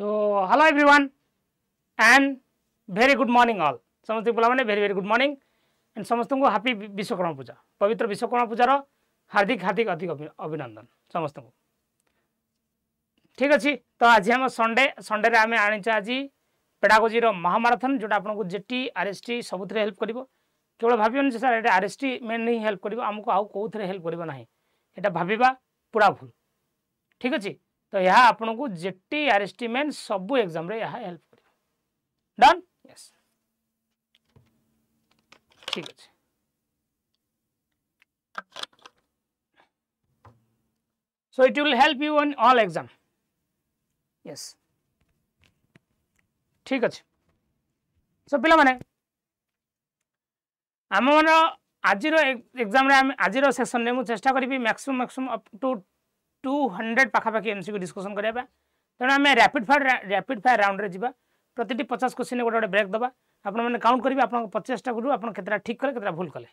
So, hello everyone and very good morning all. समस्त बोला माने very good morning and समस्त को happy विश्वकर्मा पूजा पवित्र विश्वकर्मा पूजार हार्दिक हार्दिक अधिक अभिनंदन समस्त को। ठीक अच्छी तो आज हम संडे रे आम आनी आज पेडागोजी रो महामाराथन जोटा आपको जेटी आरएसटी सबुथ हेल्प करिवो। केवल भाबियोनी सर एटा आरएसटी मेन नहीं हेल्प करिवो हमको आउ कोथरे हेल्प करिवो नाही एटा भाबिबा पूरा भूल। ठीक अच्छी तो यह आपन को जेटी आरएसटी मेन सबु एग्जाम रे यह हेल्प करिवो। डन यस ठीक अच्छे। So it will help you in all exam. Yes. ठीक अच्छे। So पिला माने आम मन आज एग्जाम रे आज सेक्शन रे मु चेष्टा करी मैक्सिमम अप टू 200 पाखापाखि एमसीक्यू डिस्कशन करिया तेणु आम रैपिड फायर राउंड रे जीवा प्रति 50 क्वेश्चन गोटे ब्रेक दबा आपण मैंने काउंट करेंगे आप 50टा गुरु आप केतरा ठीक कले केतरा भूल कले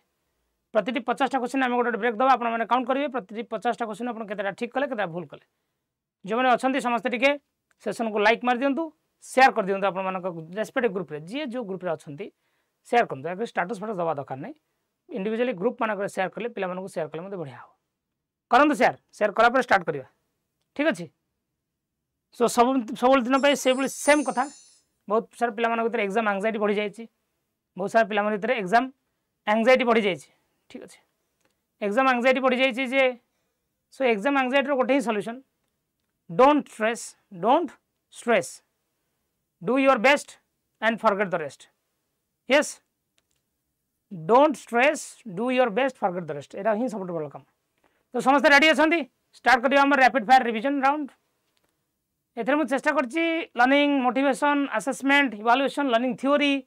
प्रति 50टा क्वेश्चन आम गोटे ब्रेक दबा आपण मैंने काउंट करेंगे प्रति 50टा क्वेश्चन आप केतरा ठीक कले केतरा भूल कले जो मैंने अच्छा समस्ते टिके सेशन को लाइक मार दिंतु शेयर कर दिंतु आप रेस्पेक्टिव ग्रुप रे जी जो ग्रुप रे अच्छा शेयर करूँ स्टाटस फाटस दवा दरकार नहीं इंडिविजुअली ग्रुप मानक शेयर कले पिला मानक शेयर कले बढ़िया हो करंतु शेयर कला स्टार्ट करवा ठीक अच्छे। सो सब दिन से सेम कथा बहुत सारा पिला भीतर एग्जाम एंजाइटी बढ़ी जाइए बहुत सारा पिला भीतर एग्जाम एंजाइटी बढ़ी जाइए ठीक अच्छे। एग्जाम एंजाइटी बढ़ी जाइए जे सो एग्जाम एंजाइटी गोटे ही solution don't stress do your best and forget the rest. Yes don't stress do your best forget the rest एटा ही सब बड़ काम। तो समस्त रेडी अच्छा स्टार्ट करिया हम रैपिड फायर रिवीजन राउंड एथरे मु चेष्टा करछि learning motivation assessment evaluation learning theory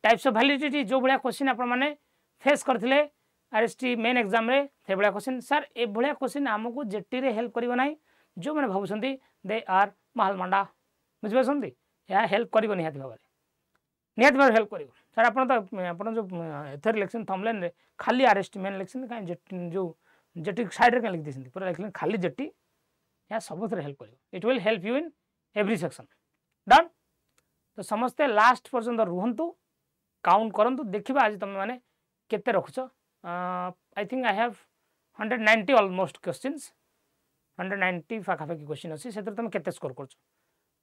types of validity जो बढिया क्वेश्चन आपण माने फेस करथिले आरएसटी मेन एग्जाम रे से बढिया क्वेश्चन सर ए बढिया क्वेश्चन हमकु जेटी रे हेल्प करिवो नाही जो माने भाबुसंती दे आर महलमंडा बुझबे संती या हेल्प करिवो निहाती भाबरे हेल्प करिवो सर आपण जो एथर इलेक्शन थंबलाइन रे खाली आरएसटी मेन इलेक्शन का जो जेटी साइड रे लिख दिसंती पूरा लिखले खाली जेटी या सबथरे हेल्प करिवो it will help you in every section. Done तो समस्ते लास्ट पर्यंत रुहंतु काउंट करंतु देखिबा आज तुम माने केते रखुछ I think I have 190 almost questions 190 पाखापाखि क्वेश्चन अछि सेतर तुम केते स्कोर करछ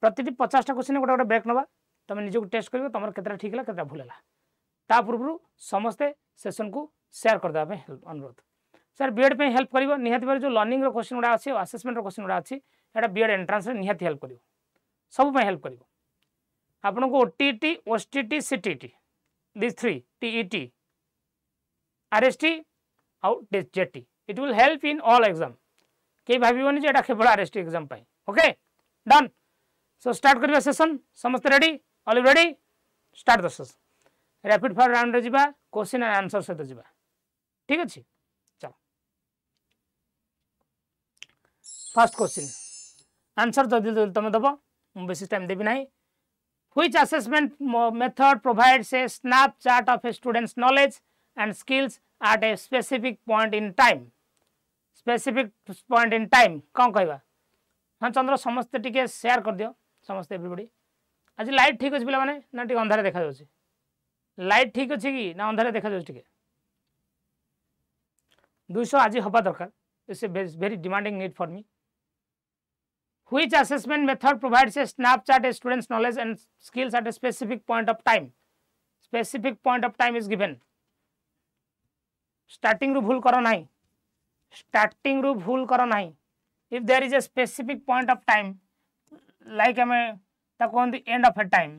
प्रति 50 टा क्वेश्चन गोटे ब्रेक नबा तुम निजको टेस्ट करिवो तुमर केतरा ठीक हला केतरा भूल हला ता पूर्व समस्ते सेशन को शेयर कर देबा हेल्प अनुरोध। सर बीएड पे हेल्प करिवो निहाती बार जो लर्निंग रो क्वेश्चन गुडा अछि असेसमेंट रो क्वेश्चन गुडा अछि एटा बीएड एंट्रेंस रे निहाती हेल्प करिवो सब पे हेल्प करिवो आपन को OTET OSSTET CTET this 3 TET RST out JT it will help in all exam के भाबिवनी जे एटा केवल आरएसटी एग्जाम पाई ओके डन। सो स्टार्ट करिवा सेशन समस्त ready all ready start the session rapid fire round रे जिबा क्वेश्चन एंड आंसर सहित जिबा ठीक अछि। फर्स्ट क्वेश्चन आंसर जल्दी तुम दब बेसी टाइम देवी ना which assessment method provides a snapshot of a student's knowledge and skills at a specific point in time कौन कहवा हाँ चंद्र समस्ते टिके शेयर कर दियो समस्ते एवरीबॉडी आज लाइट ठीक अच्छे पे ना टे अंधारे देखा लाइट ठीक अच्छे कि ना अंधारे देखा टे 200 आज हवा दरकार it's a very demanding need for me. Which assessment method provides a snapshot of students' knowledge and skills at a specific point of time? Specific point of time is given. Starting ru bhul karo nahi. Starting ru bhul karo nahi. If there is a specific point of time, like the end of a time,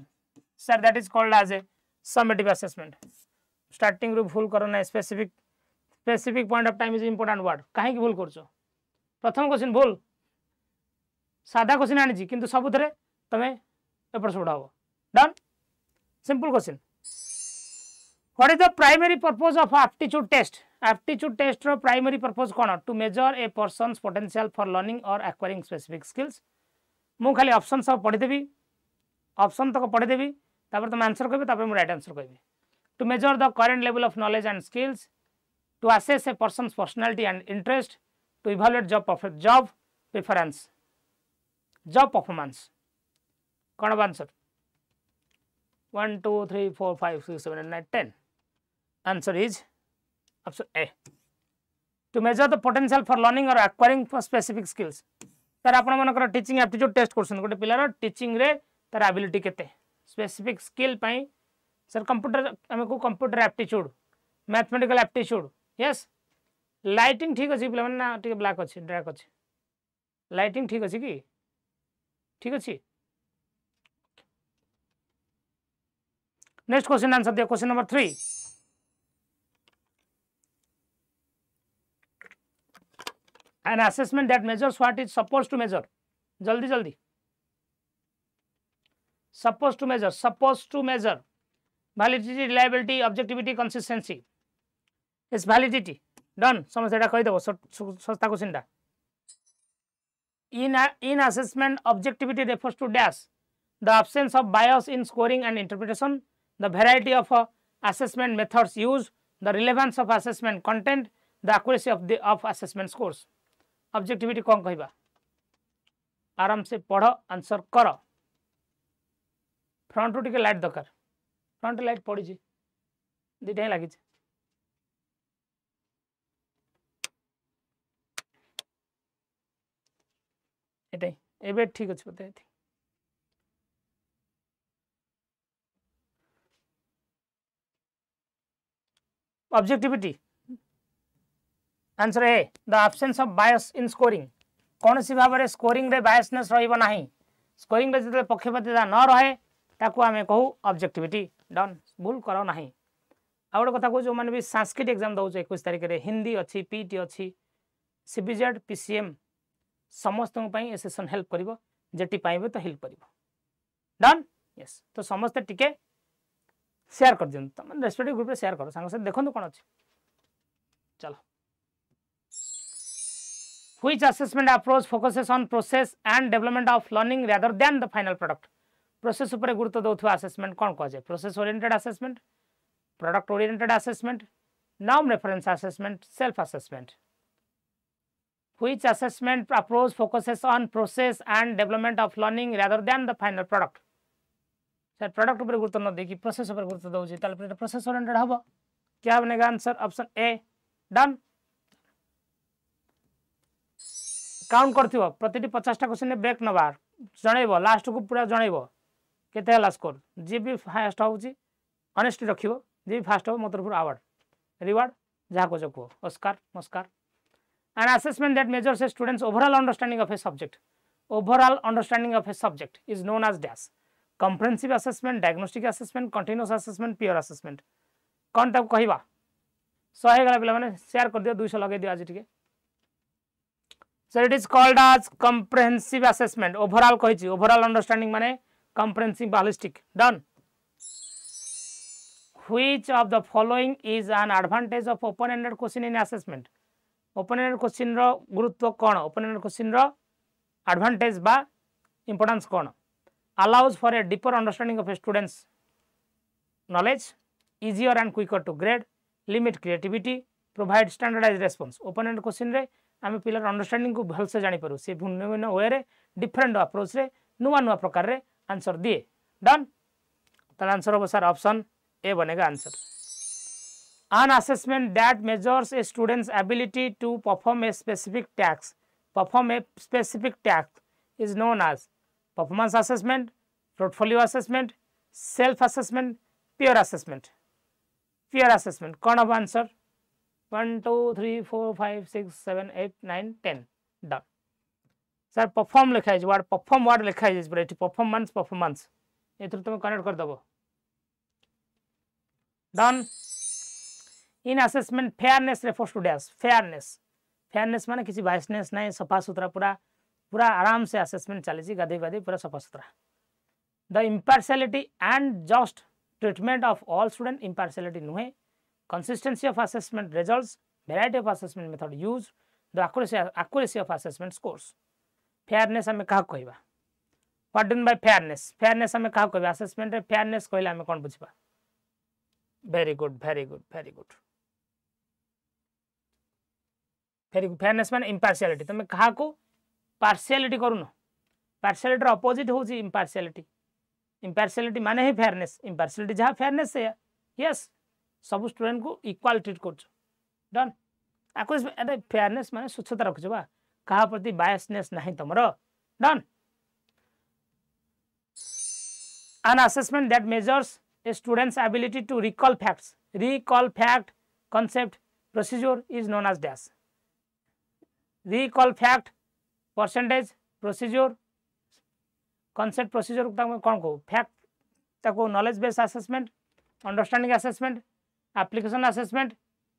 sir, that is called as a summative assessment. Starting ru bhul karo nahi. Specific point of time is important word. काहे की भूल करछो? प्रथम question भूल सादा question आनी किंतु सबुथरे तमे एपट सेपट हो डन simple question what is the primary purpose of aptitude test रो प्राइमरी पर्पस कोन to measure a person's potential for learning और एक्वायरिंग स्पेसिफिक स्किल्स मु खाली ऑप्शन सब पढ़ी देबी ऑप्शन तक पढ़ी देबी तापर तुम आंसर कहबे तापर मु राइट आंसर कहबी to measure the current level of knowledge and skills to assess a person's personality and interest to evaluate job preference job performance कौन answer 1 2 3 4 5 6 7 8 9 10 answer is option A to measure the potential for learning और acquiring for specific skills sir आपण मनकर teaching aptitude test करछन गोटे पिलार teaching रे तार ability केते स्पेसिफिक स्किल पई सर कंप्यूटर हमें को computer aptitude mathematical aptitude yes लाइटिंग ठीक अछि पिला ना ठीक ब्लैक अछि डार्क अछि लाइटिंग ठीक अछि कि ठीक अछि नेक्स्ट क्वेश्चन आंसर दिया question number 3 an assessment that measures what is supposed to measure jaldi jaldi supposed to measure validity reliability objectivity consistency is validity done समझ एटा कहि देबो सस्ता क्वेश्चन दा in assessment objectivity refers to dash the absence of bias in scoring and interpretation the variety of assessment methods used the relevance of assessment content the accuracy of assessment scores objectivity कौन कहबा आराम से पढ़ answer कर front टिके light दरकार front light पड़ी दीटा ही लगी एबे ठीक अच्छे बताए objectivity answer A the absence of bias in scoring कौन सी भाव में स्कोरिंग रे बायसनेस रहिबो नाही स्कोरिंग रे जते पक्षपातिता न रहे ताकू आमे कहू ऑब्जेक्टिविटी डन भूल करो नाही आ गोटे कथा कहू जो माने भी संस्कृत एग्जाम दउछ 21 तारिख रे हिंदी अछि पीटी अछि सीबीजेड पीसीएम समस्त पई ए सेशन हेल्प करिवो जेटी पाइबे तो हेल्प करिवो डन यस तो समस्त टिके शेयर कर दियन तमन रेस्पेक्टिव ग्रुप रे शेयर करो संग से देखंतु कोन अछि चलो Which assessment approach focuses on process and development of learning rather than the final product? Process ଉପରେ ଗୁରୁତ୍ୱ ଦେଉଥିବା assessment କ'ଣ କୁହାଯାଏ? Process oriented assessment, product oriented assessment, norm reference assessment, self assessment. Which assessment approach focuses on process and development of learning rather than the final product? Sir product ଉପରେ ଗୁରୁତ୍ୱ न ଦେଇକି process ଉପରେ ଗୁରୁତ୍ୱ ଦେଉଛି ତାହେଲେ process oriented हबो क्या बनेगा answer option A done count करथिबो प्रतिटी 50 टा क्वेश्चन ब्रेक नबार जणैबो लास्ट को पूरा जणैबो केते हला स्कोर जे भी फास्ट होउची ऑनेस्टी रखिबो जे भी फास्ट हो मोर तरफ अवार्ड रिवार्ड जा को जको ऑस्कार नमस्कार an assessment that measures a student's overall understanding of a subject is known as dash comprehensive assessment diagnostic assessment continuous assessment peer assessment कोन तब कहिबा सहे गला पिला माने शेयर कर दियो 200 लगे दियो आज ठीक है So it is called as comprehensive assessment. Overall कहिछि overall understanding माने comprehensive holistic. Done. Which of the following is an advantage of open-ended question in assessment? Open-ended question रो गुरुत्व कोन? Open-ended question रो advantage बा importance cone? Allows for a deeper understanding of a student's knowledge, easier and quicker to grade, limit creativity, provide standardized response. Open-ended question रे आमे pillar understanding को भल से जानि पारु से भिन्न भिन्न वे रे डिफरेंट अप्रोच रे नुवा नुवा प्रकार रे आंसर दिए डन त आंसर हो सर ऑप्शन ए बनेगा answer an assessment that measures a student's ability to perform a specific task is known as performance assessment portfolio assessment self assessment peer assessment कौन अब आंसर 1 2 3 4 5 6 7 8 9 10 डन सर परफॉर्म लिखा है word perform word लिखा है पर एठी performance एथुर तुम connect कर दबो done in assessment fairness refers to dash fairness माने किसी बायसनेस नहीं सफा सुथरा पूरा आराम से असेसमेंट चली छी गाधे गाधे पूरा सफा सुथरा the impartiality and just treatment of all student impartiality नुहे consistency of assessment results variety of assessment method used the accuracy of assessment scores fairness हमें कहा कहबा what done by fairness हमें कहा कहबा assessment रे fairness कहला हमें कोन बुझबा very good fairness माने impartiality तमे कहा को partiality करूनो partiality रो opposite होची impartiality इम्पार्शियलिटी माने ही फेयरनेस इम्पार्शियलिटी जहाँ फेयरनेस से यस सब स्टूडेंट को इक्वाल ट्रीट कर डन आको अरे फेयरनेस माने स्वच्छता रखुछ बा कहा प्रति बायसनेस नहीं तमर done an assessment that measures a student's ability to recall fact concept procedure is known as dash recall fact percentage procedure concept procedure कौन को fact ताको knowledge based assessment understanding assessment application assessment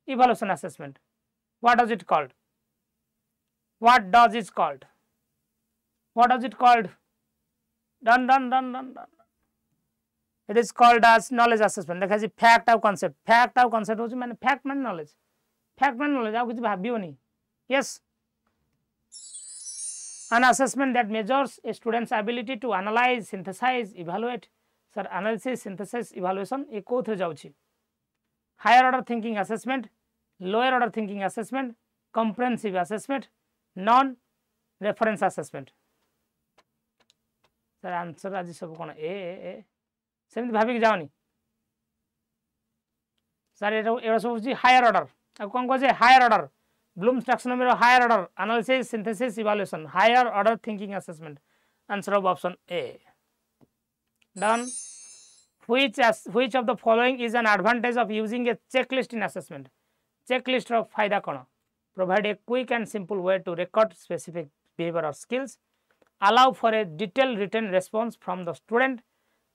evaluation assessment what does it called done it is called as knowledge assessment देखा जी fact और concept होची माने fact माने knowledge आ कुछ भाबियोनी yes an assessment that measures a student's ability to analyze synthesize evaluate sir analysis synthesis evaluation ए कोथरे जाउची higher order thinking assessment lower order thinking assessment comprehensive assessment non reference assessment sir answer आज सब कोन ए सेमति भाबी जाओनी sir era सब जी higher order अब कोन को जे higher order Bloom's taxonomy रो higher order analysis synthesis evaluation higher order thinking assessment answer of option A done which of the following is an advantage of using a checklist in assessment checklist रो फायदा कोन provide a quick and simple way to record specific behavior or skills allow for a detailed written response from the student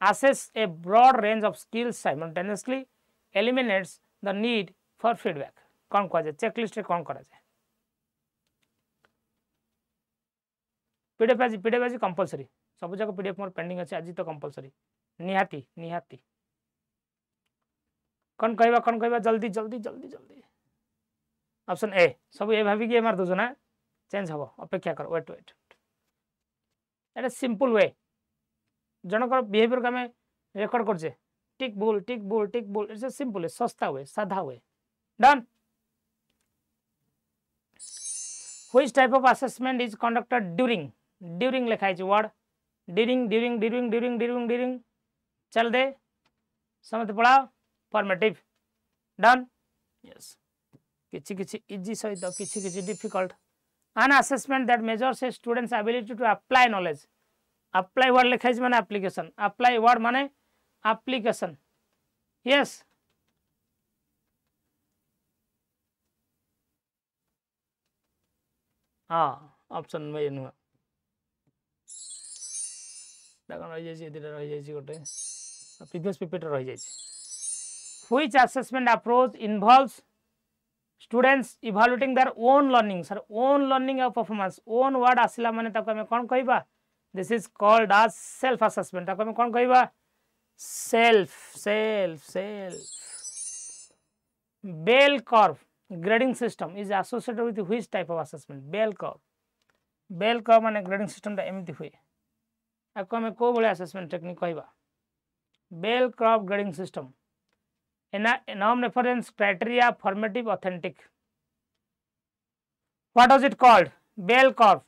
assess a broad range of skills simultaneously eliminates the need for feedback कौन कह जाए checklist रे कौन करा जाए PDF compulsory सब जगह PDF मोर pending अछि आज तो कंपलसरी निहाती कौन कहबा जल्दी ऑप्शन ए सब ए भाबी के मार दो ना चेंज हबो अपेक्षा कर वेट एटा सिंपल वे जनकर बिहेवियर का में रेकॉर्ड करछे टिक बोल इट्स अ सिंपल सस्ता वे साधा वे done which type of assessment is conducted during लिखा है वर्ड during चल दे समझ पड़ा फॉर्मेटिव डन यस किछि इजी सहित किछि difficult an assessment that measures a student's ability to apply knowledge apply word लिखा है माने application apply word माने application yes ऑप्शन में नु लगन रहि जाय छै रहि जाय छै गोटे प्रीवियस पेपर रहि जाय छै which assessment approach involves students evaluating their own learning sir own learning or performance own word आसिला माने ताको हम कोन कहबा this is called as self assessment ताको हम कोन कहबा self bell curve grading system is associated with which type of assessment bell curve माने grading system ता एमिति हुए आको हम को बळे assessment technique कहबा bell curve grading system norm reference criteria formative authentic what was it called bell curve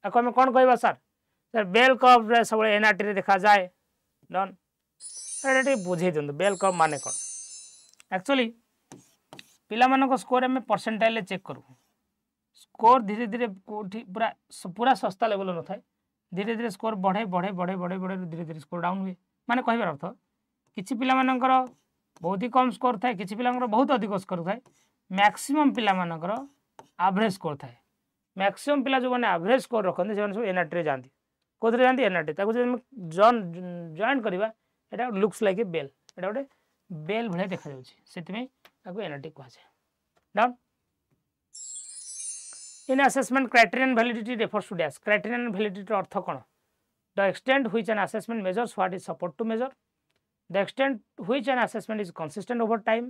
आको हम कोन कहबा सर bell curve रे सब एनआरटी रे देखा जाए डन एटा बुझे दंदो bell curve माने कोन एक्चुअली पिला मानको स्कोर में परसेंटाइल चेक करू स्कोर धीरे धीरे पूरा सस्ता लेवल न थाए धीरे धीरे स्कोर बढ़े धीरे धीरे स्कोर डाउन हुए माने कहबार अर्थ किछि पिला मानकर बहुत ही कम स्कोर थाए किछि पिला मानकर बहुत अधिक स्कोर थाए मैक्सिमम पिला मानकर एवरेज स्कोर थाए मैक्सिमम पिला जो माने एवरेज स्कोर रखन से सब एनआरटी रे जांती कोथरे जांती एनआरटी ताको जे जॉइन करबा एटा लुक्स लाइक ए बेल एटा गोटे बेल भले देखा जाउची सेति में ताको एनआरटी कहा जाय डाउन in assessment criterion validity refers to dash criterion validity अर्थ कोन the extent which an assessment measures what is supposed to measure the extent which an assessment is consistent over time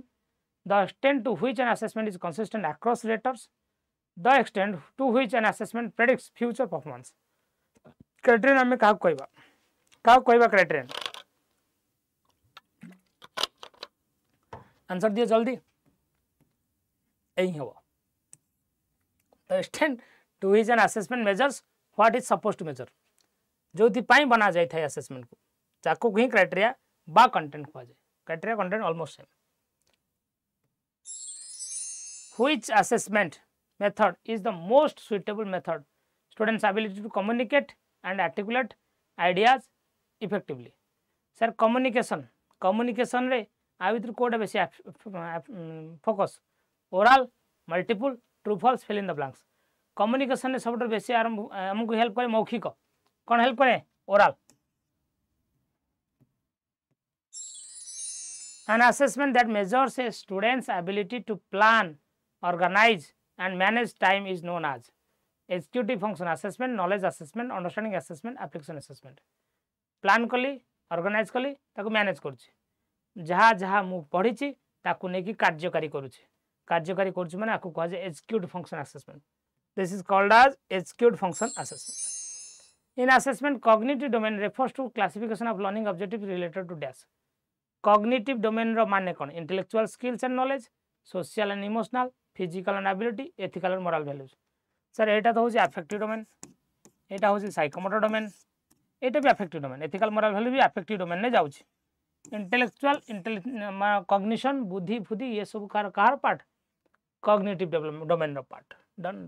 the extent to which an assessment is consistent across raters the extent to which an assessment predicts future performance criterion हमें काहा कहबा criterion answer दियो जल्दी एही हो the extent to which an assessment measures what is suppose to measure जोथि पाई बना जाय थाय असेसमेंट को ताको ही क्राइटेरिया बा कंटेंट कह जाए criteria content almost same which assessment method is the most suitable method students ability to communicate and articulate ideas effectively sir communication रे आ भीतर कोडा बेसी focus oral multiple true false fill in the blanks communication रे सबटर बेसी हमको help करे मौखिक कौन हेल्प करे oral an assessment that measures a student's ability to plan organize and manage time is known as executive function assessment knowledge assessment understanding assessment application assessment plan कली organize कली ताको मैनेज करूची जहाँ जहाँ मु पढ़ी ताको नेकी कार्यकारी करूची कार्यकारी करूची माने आको कह जाय executive function assessment this is called as executive function assessment in assessment cognitive domain refers to classification of learning objectives related to dash cognitive domain रो माने कोन intellectual skills and knowledge social and emotional physical and ability ethical and moral values sir एटा तो होची affective domain एटा होची psychomotor domain एटा भी affective domain ethical moral value भी affective domain ने जाउची intellectual cognition बुद्धि फुद्धि ये सब कार पार्ट cognitive domain रो part done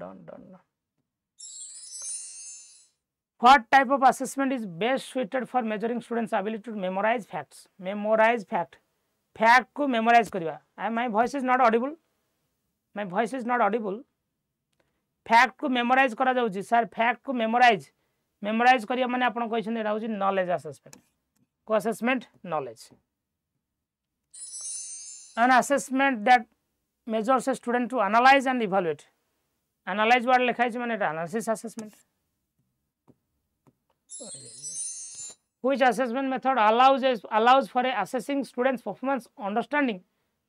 what type of assessment is best suited for measuring students ability to memorize facts fact को memorize करिवा my voice is not audible fact को memorize करा जाउची सर fact को memorize करिया माने आपण कहछन एटा होची knowledge assessment को assessment knowledge an assessment that measures a student to analyze and evaluate analyze word लिखाइ छै माने एटा analysis assessment which assessment method allows for assessing students performance understanding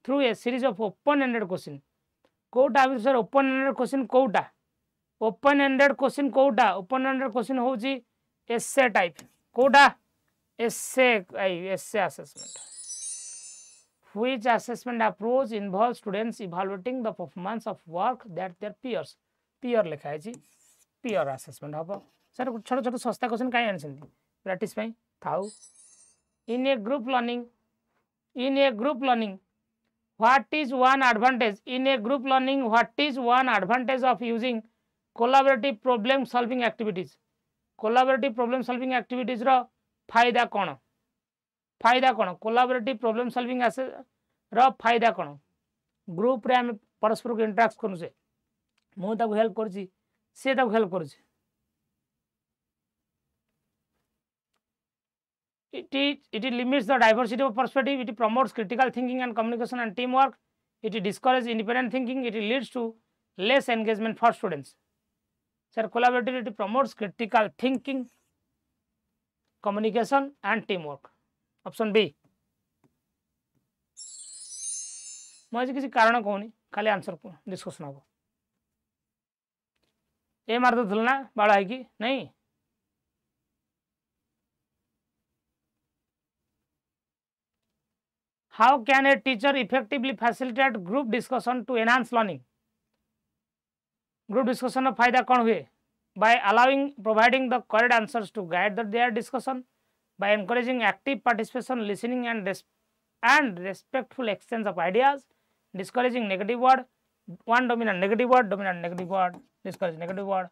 through a series of open ended question कोटा sir open ended question कोटा open ended question होची essay type कोटा essay assessment which assessment approach involves students evaluating the performance of work that their peer लिखा है peer assessment हबो sir छोट छोट सस्ता क्वेश्चन काई आनछन प्रैक्टिस पई थाउ in a group learning what is one advantage in a group learning what is one advantage of using collaborative problem solving activities रो फायदा कोन collaborative problem solving रो फायदा कोन ग्रुप रे हम परस्पर को इंटरैक्ट करू से मु ताको हेल्प करछि से ताको हेल्प करछि it limits the diversity of perspective it promotes critical thinking and communication and teamwork it discourages independent thinking it leads to less engagement for students sir collaborativity promotes critical thinking communication and teamwork option b मुझे किसी कारण कहूनी खाली answer को discussion हो ए मार दो ना बाड़ा है कि नहीं how can a teacher effectively facilitate group discussion to enhance learning group discussion नो फायदा कौन हुए by providing the correct answers to guide their discussion by encouraging active participation listening and respectful exchange of ideas discouraging negative word one dominant negative word discourage negative word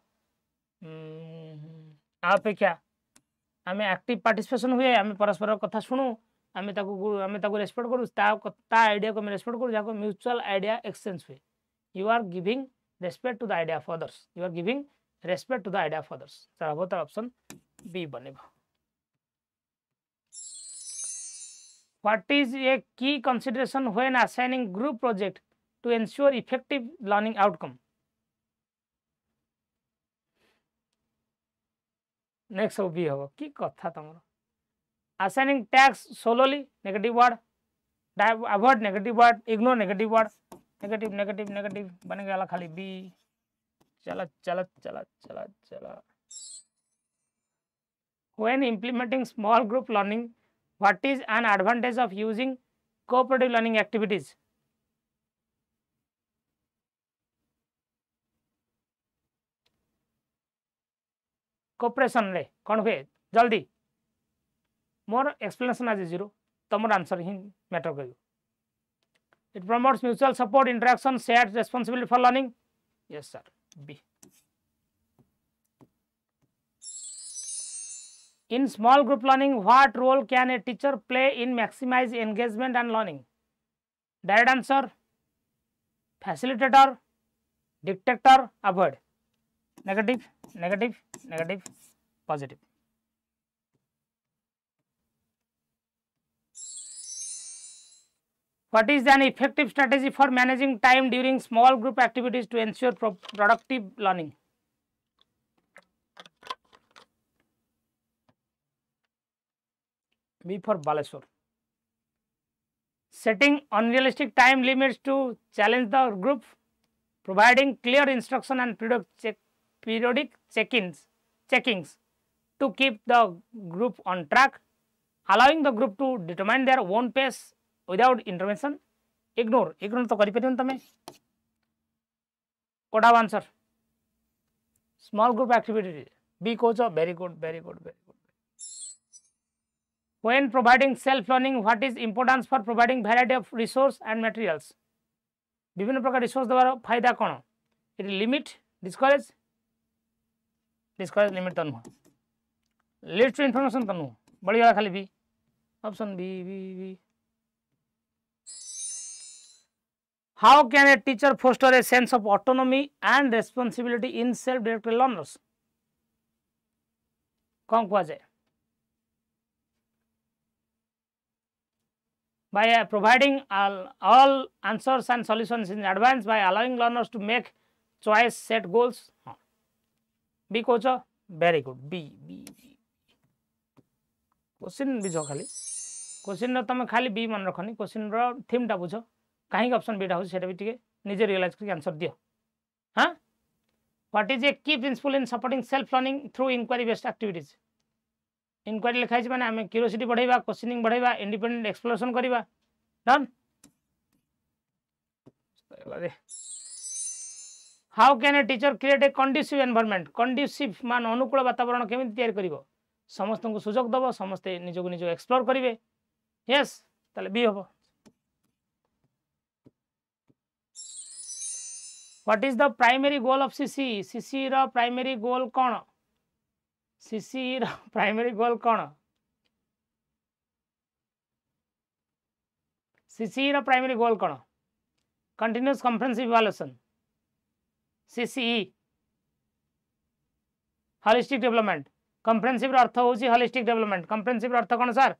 अपेक्षा आम active participation हुए आम परस्पर कथा शुणु आम ताको respect करू ता आइडिया को रेस्पेक्ट करू जाको म्यूचुअल आइडिया एक्सचेंज हुए you are giving respect to the idea of others sir हम तो ऑप्शन बी बनेबो what is a key consideration when assigning group project to ensure effective learning outcome next B हम कि कथा तुम assigning tasks solely negative word avoid negative word ignore negative word negative बन गया खाली बी चला when implementing small group learning what is an advantage of using cooperative learning activities cooperation रे कौन हुए जल्दी मोर एक्सप्लेनेशन आज जीरो तुम आंसर ही मैटर कर it promotes mutual support interaction share responsibility for learning yes sir be in small group learning what role can a teacher play in maximize engagement and learning direct answer facilitator dictator avoid negative negative negative positive what is an effective strategy for managing time during small group activities to ensure productive learning B for Baleshwar. Setting unrealistic time limits to challenge the group, providing clear instruction and periodic checkings to keep the group on track, allowing the group to determine their own pace without intervention. Ignore तो करि परियन तमे. What have answer? Small group activity. B coach very good, very good, very good. When providing self-learning, what is importance for providing variety of resource and materials? विभिन्न प्रकार resource देवार फायदा कौन? It limit, discourage limit तो नुह. Leads to information तो नुह. बड़ी वाला खाली B. Option B. How can a teacher foster a sense of autonomy and responsibility in self-directed learners? कौन कुआ जाए? By providing all answers and solutions in advance, by allowing learners to make choice, set goals. B coach very good. B. Question बुझ खाली question तुम खाली B मन रखनी question रो theme टा बुझ कहीं ऑप्शन B टा हो सेटा भी ठीक निजे रियलाइज करके आंसर दियो. हां what is a key principle in supporting self learning through inquiry based activities inquiry लिखाई छै माने हमें क्यूरियोसिटी बढ़ाइबा क्वेश्चनिंग बढ़ाइबा इंडिपेंडेंट एक्सप्लोरेशन करिबा done. How can a teacher create a conducive environment conducive मान अनुकूल वातावरण केमिति तैयार करिवो समस्त को सुयोग दबो समस्त निज को निज एक्सप्लोर करिवे यस ताले बी होबो. What is the primary goal of CC रो प्राइमरी गोल कोन सीसी रो प्राइमरी गोल कोन सीसी रो प्राइमरी गोल कोन continuous comprehensive evaluation CCE holistic development comprehensive रो अर्थ होची होलिस्टिक डेवलपमेंट कॉम्प्रिहेंसिव रो अर्थ कोन sir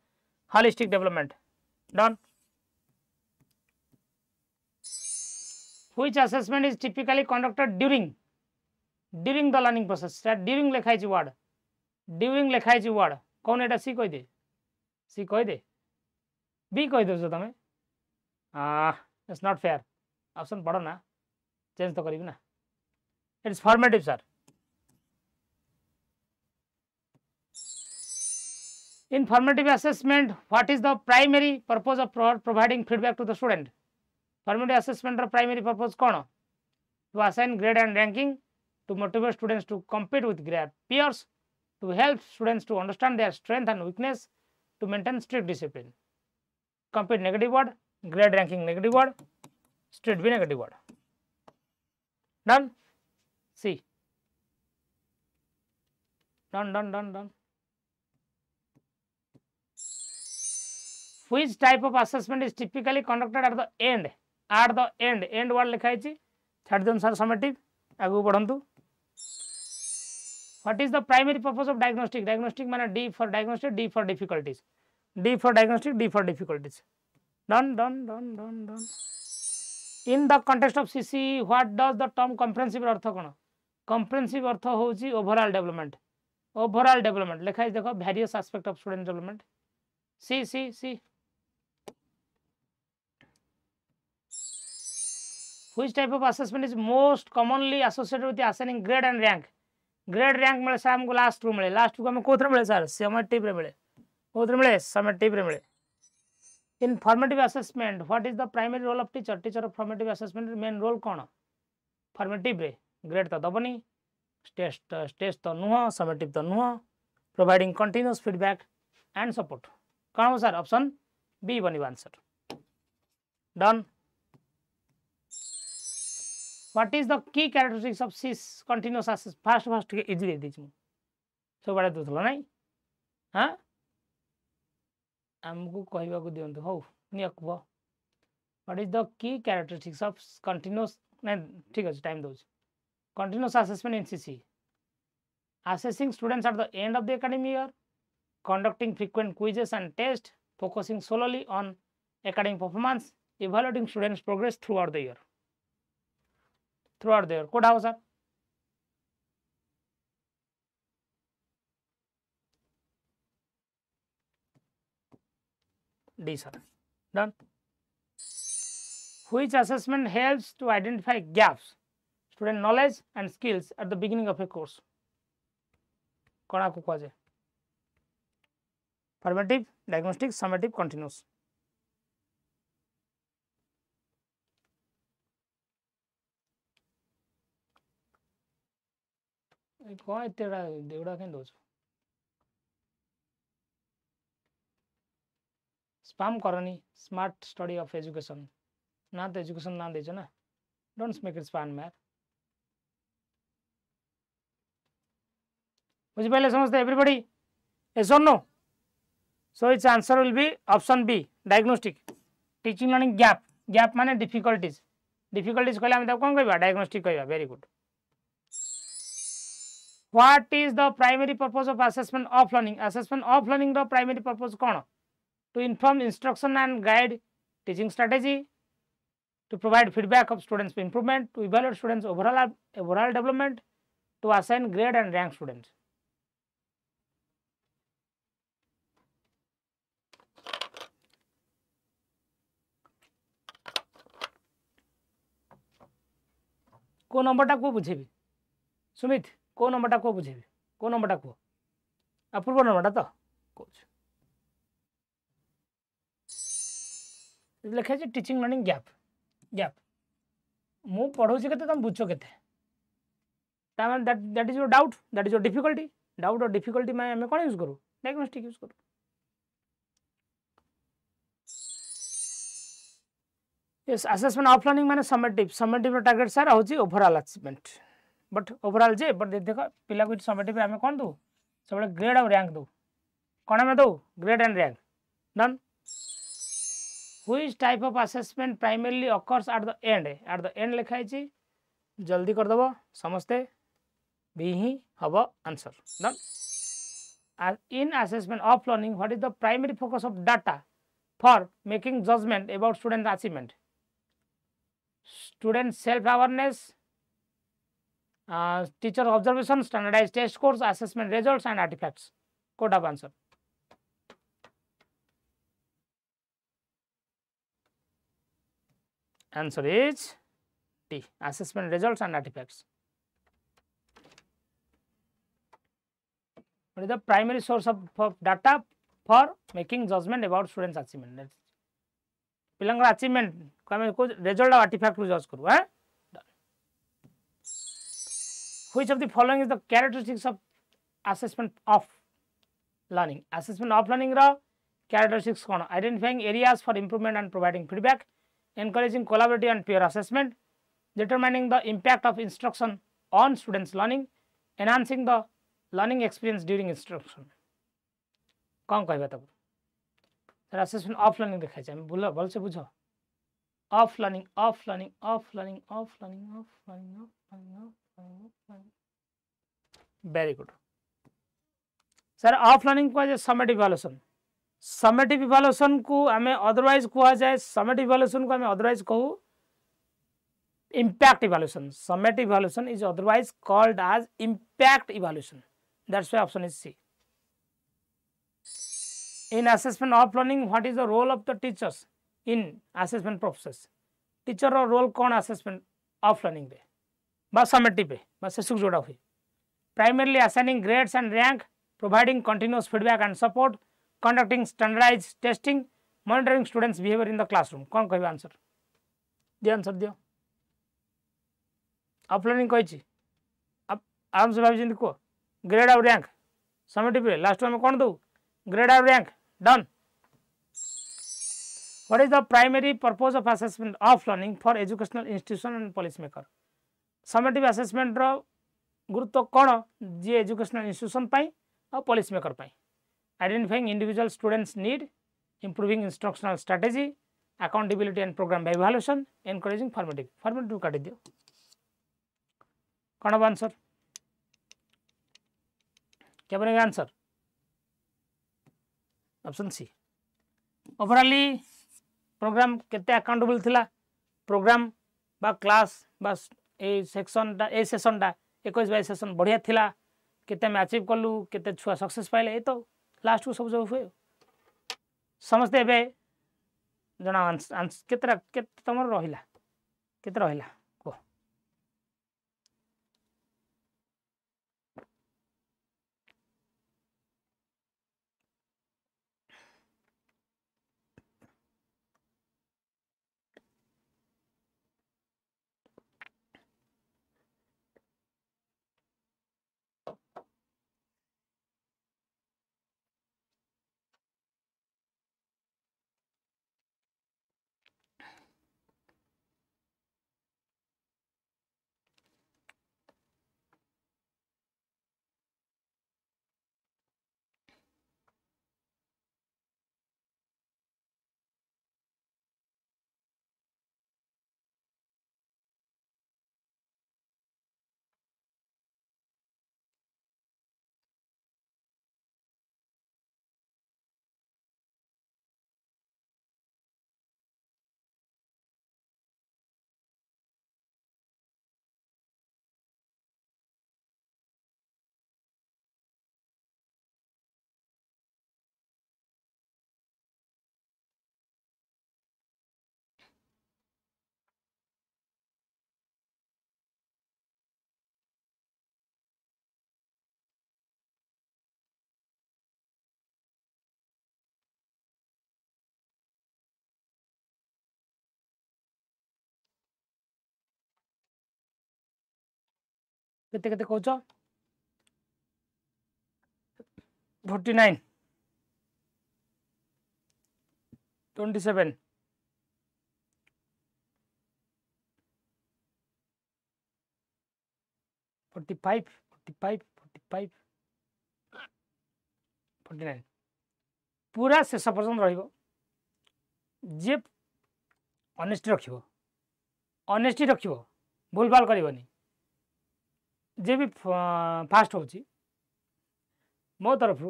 holistic development done. Which assessment is typically conducted during the learning process? During लिखाई छि word during लिखाई छि word कौन एटा सी कहि दे B कहि दो तमे it's not fair ऑप्शन पढ़ो ना चेंज तो करिबी ना it's formative sir. In formative assessment what is the primary purpose of providing feedback to the student? Formative assessment ର primary purpose कौन to assign grade and ranking to motivate students to compete with their peers to help students to understand their strength and weakness to maintain strict discipline. Compete negative word grade ranking negative word strict भी negative word done. See done. Which type of assessment is typically conducted at the end word लिखाई छि छाड़ then sir summative आगु बढ़ंतु. What is the primary purpose of diagnostic माने D for diagnostic D for difficulties done. In the context of CC what does the term comprehensive earth cone comprehensive अर्थ होची overall development लिखाई देखो various aspect of student development C. Which type of assessment is most commonly associated with assigning grade and rank? Grade rank मिले sir हमको last को हमें कोथरे मिले sir summative रे मिले कोथरे मिले समेटिव रे मिले. In formative assessment what is the primary role of teacher of formative assessment main role कौन formative रे grade तो दबनी test तो नुह summative तो नुह providing continuous feedback and support. कौन हो सर ऑप्शन बी बनिबो answer done what is the key characteristics of सिस कंटीन्यूअस एसेस फास्ट के इजी दे दिछु सब बडा दुथलो नै हां हमको कहबा को दियंतु हो नियकबो what is the key characteristics of continuous नै ठीक अछि टाइम दोछ continuous assessment in CC assessing students at the end of the academic year conducting frequent quizzes and tests focusing solely on academic performance evaluating students progress throughout the year code how sir D sir done which assessment helps to identify gaps student knowledge and skills at the beginning of a course कोना को कहे formative diagnostic summative continuous को एतेडा देउडा केन दोछ spam करनी smart study of education ना तो education ना देछ ना don't make it spam मैर बुझ पाइले समझते everybody yes or no so its answer will be option B diagnostic teaching learning gap माने difficulties कहले हम त कोन कहबा diagnostic कहबा very good what is the primary purpose of assessment of learning ro primary purpose cone to inform instruction and guide teaching strategy to provide feedback of students improvement to evaluate students overall development to assign grade and rank students को नंबरटा को बुझेबी सुमित को नंबरटा को बुझेबी को नंबरटा को अपूर्व नंबरटा तो coach लिखा है teaching learning gap मु पढ़ो छी केते तुम बुझो केते तामान that is your doubt that is your difficulty doubt और डिफिकल्टी में हमें कोन यूज करू डायग्नोस्टिक यूज करू yes assessment of learning माने समेटिव रो टारगेट सर होची ओवरऑल अचीवमेंट बट ओवरऑल जे बट देखो पिला को समेटिव हमें कोन दो सब ग्रेड और रैंक दो कोन में दो grade and rank done which type of assessment primarily occurs at the end लिखा है जल्दी कर दबो समझते भी ही हबो answer done in assessment of learning what is the primary focus of data for making judgment about student achievement student self awareness teacher observation standardized test scores assessment results and artifacts code of answer answer is D assessment results and artifacts what is the primary source of data for making judgment about students achievement पिलंग achievement को हमें को result और artefact को जज करू हैं which of the following is the characteristics of assessment of learning रा characteristics cone identifying areas for improvement and providing feedback encouraging collaborative and peer assessment determining the impact of instruction on students learning enhancing the learning experience during instruction कौन कहबा तब sir assessment of learning देखा छै हम बोल से बुझो of learning very good sir of learning को समेटिव इवैल्यूएशन को हमें अदरवाइज कहा जाए समेटिव इवैल्यूएशन को हमें अदरवाइज कहू impact evaluation summative evaluation is otherwise called as impact evaluation that's why option is C in assessment of learning what is the role of the teachers in assessment process teacher row role कौन assessment of learning पे बस summative पे बस से जोड़ा हुई primarily assigning grades and rank providing continuous feedback and support conducting standardized testing monitoring students behavior in the classroom कौन कहबे आंसर दे आंसर दियो ऑफ लर्निंग कहि अब आराम से भाभी को ग्रेड और रैंक समेटिव पे लास्ट में कौन दो ग्रेड और rank done What is the primary purpose of assessment of learning for educational institution and policy maker? Summative assessment रो गुरुत्व कौन जी एजुकेशनल इंस्टीट्यूशन पाई और पॉलिसी मेकर पाई identifying individual students need improving instructional strategy accountability and programme evaluation encouraging formative काटी दियो कौन अब आंसर क्या बनेगा आंसर ऑप्शन सी ओवरऑली प्रोग्राम केते अकाउंटेबल थिला प्रोग्राम बा क्लास बस ए सेक्शन टा 21 सेशन बढ़िया थिला केते में अचीव कलु केते छुआ सक्सेस पाइले ए तो लास्ट को सब जो हुए समझते एबे जना केते तमर रहिला केते रहिला को केते केते कहउछ 49 27 45 45 45 49 पूरा शेष पर्यंत रहिबो जे ऑनेस्टी रखिबो भूल भाल करबनी जे भी फास्ट होची मो तरफ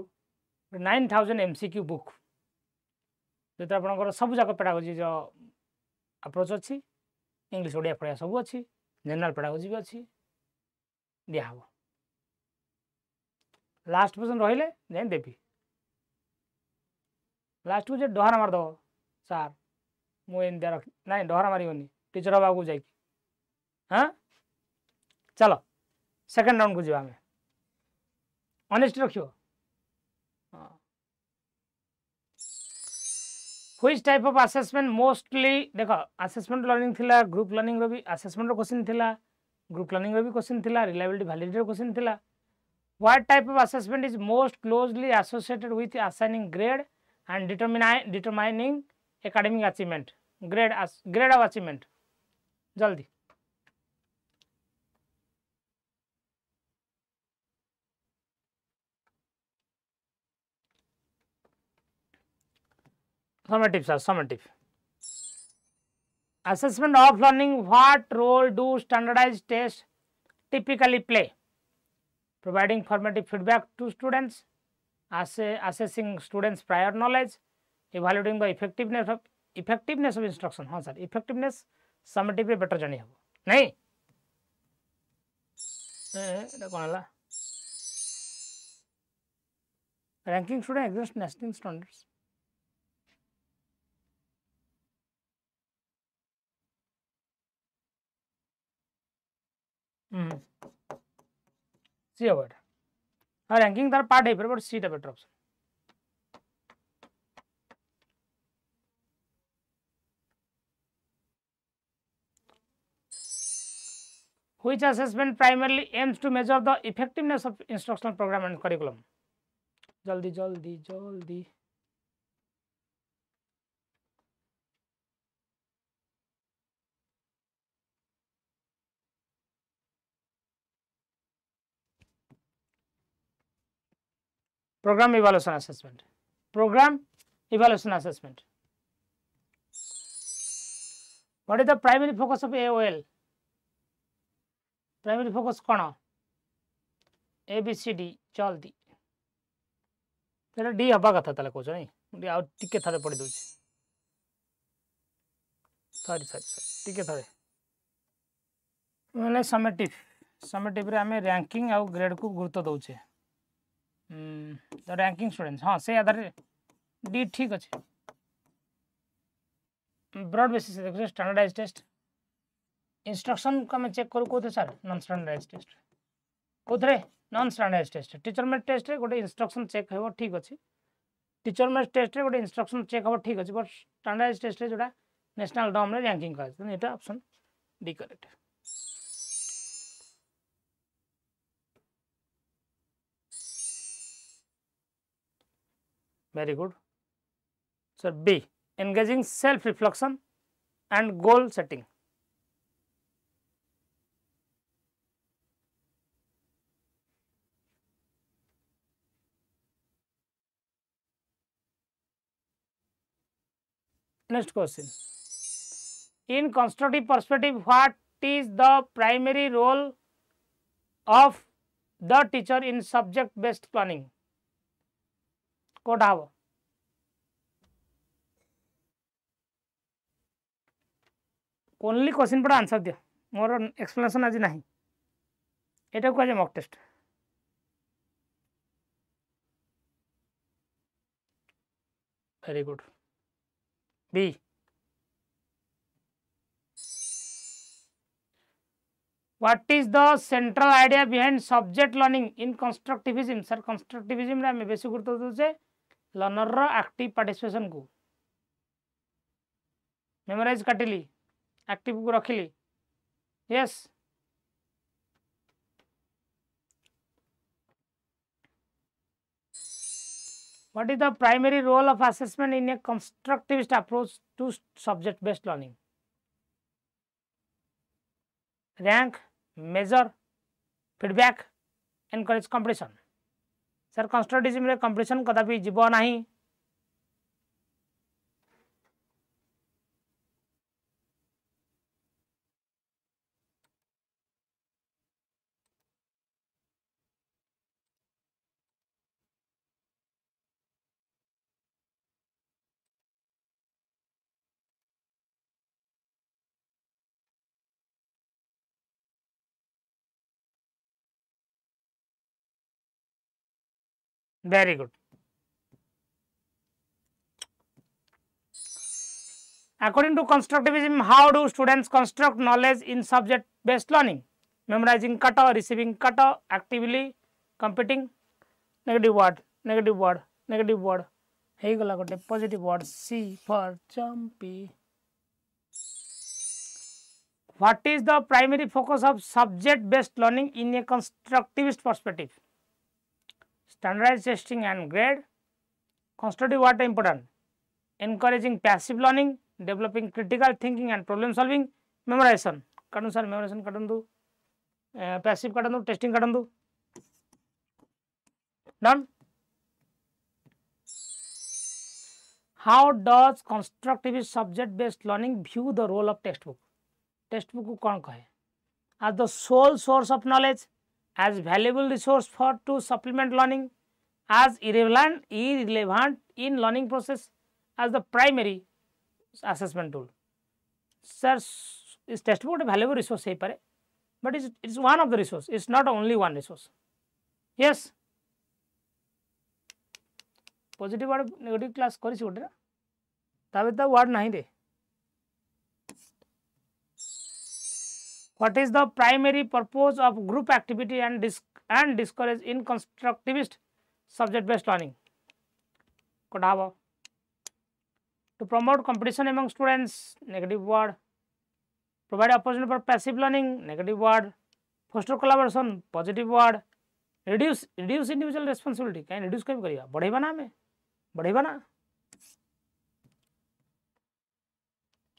9000 एमसीक्यू बुक जो आपनकर सब जाक पेडागोजी जो अप्रोच अच्छी इंग्लिश ओडिया पढ़ा सब अच्छी जनरल पेडागोजी भी अच्छी दिया हबो लास्ट पर्सन रहिले जाइन देबी लास्ट को जे डहरा मार दो सर मु इन दे रख नहीं डहरा मारियोनी टीचर बाबू जाई हां चलो सेकंड राउंड को जीवा में ऑनेस्ट रखियो which type of assessment mostly देखो असेसमेंट लर्निंग थिला ग्रुप लर्निंग रो भी असेसमेंट रो क्वेश्चन थिला ग्रुप लर्निंग रो भी क्वेश्चन थिला रिलायबिलिटी वैलिडिटी रो क्वेश्चन थिला what type of assessment is most closely associated with assigning grade and determining academic achievement grade of achievement जल्दी summative assessment of learning what role do standardized tests typically play providing formative feedback to students assessing students prior knowledge evaluating the effectiveness of instruction हाँ sir effectiveness summative रे better जानी हबो नहीं एटा कोन हला ranking student against national standards सी avoid हाँ ranking तार part है पर बट सी टा better option which assessment primarily aims to measure the effectiveness of instructional program and curriculum जल्दी जल्दी जल्दी program evaluation assessment. Program evaluation assessment. What is the primary focus of AOL? Primary focus कौन? ABCD जल्दी तेरा D हवा कथा तले coach नहीं मुझे आउट टिके थारे पढ़ी दूँगी थारी टिके थारे मैंने समेटिव रे हमें रैंकिंग आउ ग्रेड को गुरुत्व दूँचे द रैंकिंग स्टूडेंट्स हाँ से आधार D ठीक अच्छे ब्रॉड बेसिस देखो स्टैंडर्डाइज टेस्ट इंस्ट्रक्शन का मैं चेक करूँ कोते सर नॉन स्टैंडर्डाइज टेस्ट कोथरे non standardize test teacher made test रे गोटे इंस्ट्रक्शन चेक हेबो ठीक अछि टीचर मेट टेस्ट रे गोटे इंस्ट्रक्शन चेक हेबो ठीक अछि बट स्टैंडर्डाइज टेस्ट रे जोडा नेशनल डॉम रे रैंकिंग का तो एटा option D correct very good sir B engaging self reflection and goal setting. Next question. In constructive perspective, what is the primary role of the teacher in subject based planning? कोड हाव only question पर answer दियो more explanation आज नहीं एटा को आज mock test very good B what is the central idea behind subject learning in constructivism sir constructivism रे हमें बेसी गुरुत्व दोचे लर्नर रो एक्टिव पार्टिसिपेशन को मेमोराइज काटिली एक्टिव को रखिली yes what is the primary role of assessment in a constructivist approach to subject based learning rank measure feedback encourage competition sir constructivism रे कंपटीशन कदापि जीव नाही very good according to constructivism how do students construct knowledge in subject based learning memorizing kata receiving kata actively competing negative word हे गला गोटे positive word C for jumpy what is the primary focus of subject based learning in a constructivist perspective standardized testing and grade constructive what important encouraging passive learning developing critical thinking and problem solving memorization kadun sir memorization kadandu passive kadandu testing kadandu done how does constructivist subject based learning view the role of textbook को कौन कहे as the sole source of knowledge as valuable resource for to supplement learning as irrelevant in learning process as the primary assessment tool sir is textbook a valuable resource है पारे but it's one of the resource it's not only one resource yes positive word negative class करी छोड़ तबे तो word नहीं दे what is the primary purpose of group activity and discourage in constructivist subject based learning kodava to promote competition among students negative word provide opportunity for passive learning negative word foster collaboration positive word reduce individual responsibility कहीं reduce कब करिया बढ़ेगा ना हमें बढ़ेगा ना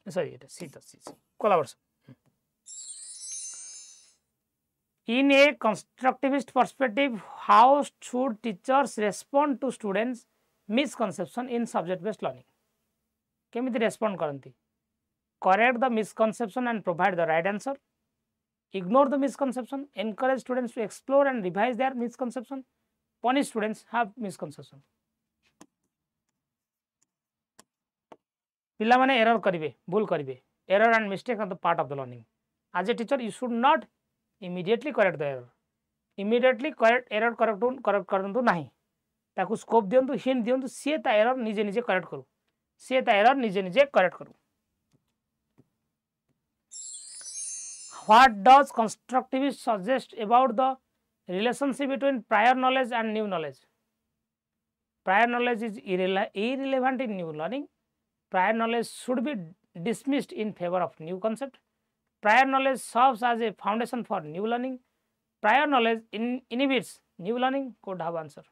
sorry ये सी collaboration In a constructivist perspective, how should teachers respond to students' misconception in subject-based learning? केमिति respond करंती? Correct the misconception and provide the right answer. Ignore the misconception. Encourage students to explore and revise their misconception. Punish students have misconception. पिला माने error करिवे, भूल करिवे. Error and mistake are the part of the learning. As a teacher, you should not immediately correct the error. Immediately correct error correct करंतु नहीं. ताकू scope दियंतु, hint दियंतु, से ता error निजे निजे correct करू. से ता error निजे निजे correct करू. What does constructivist suggest about the relationship between prior knowledge and new knowledge? Prior knowledge is irrelevant in new learning. Prior knowledge should be dismissed in favor of new concept. Prior knowledge serves as a foundation for new learning. Prior knowledge inhibits new learning. Could have answer.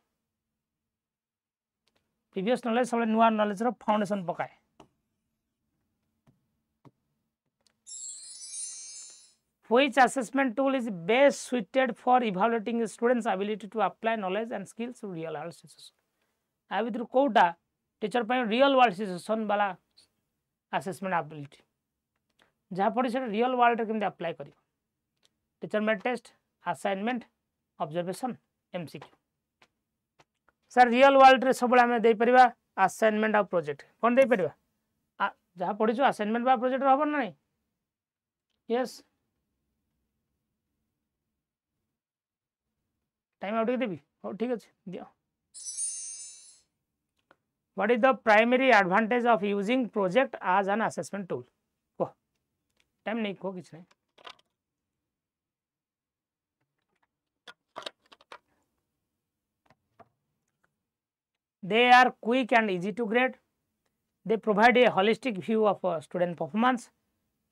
Previous knowledge सब new knowledge रो foundation पकाए. Which assessment tool is best suited for evaluating a student's ability to apply knowledge and skills to real world situation? आ भितर कोटा teacher पे real world situation वाला assessment ability जहाँ पड़ी से रियल वर्ल्ड रे केमते अप्लाई करियो teacher made test assignment observation MCQ sir real world रे सब हमें दे परिबा असाइनमेंट और प्रोजेक्ट कोन दे परिबा जहाँ पड़ी जो असाइनमेंट बा प्रोजेक्ट रहबो ना नहीं यस टाइम आउट देबी हो ठीक अछि दियो. What is the primary advantage of using project as an assessment tool? को टाइम नहीं को किछ नहीं. They are quick and easy to grade. They provide a holistic view of student performance.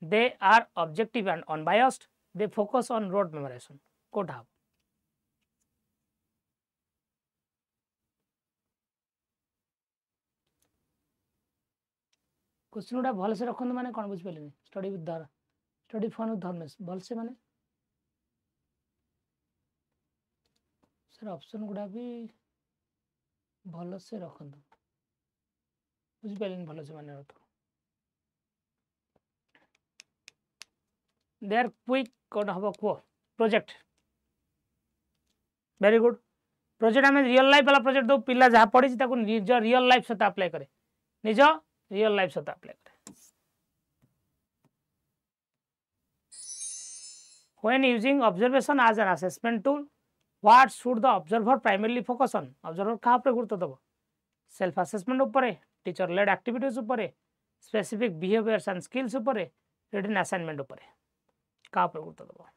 They are objective and unbiased. They focus on rote memorization. Could have. Question गुड़ा भल से रखते माने कौन बुझे स्टडी विथ धर स्टडी फन विथ धर्मेश भल से माने सर ऑप्शन गुड़ा भी भल से रखते बुझी पारे भल से माने रख दे आर क्विक कौन हम कह प्रोजेक्ट वेरी गुड प्रोजेक्ट आम रियल लाइफ वाला प्रोजेक्ट दो पिला जहाँ पढ़ी निज रियल लाइफ सहित अप्लाई करे निज रियल लाइफ सहित अप्लाई करे. When using observation as an assessment tool, what should the observer primarily focus on? Observer कहाँ पर गुरुत्व दबो? Self assessment ऊपरे, teacher led activities ऊपरे, specific behaviors and skills ऊपरे, written assignment ऊपरे. कहाँ पर गुरुत्व दबो?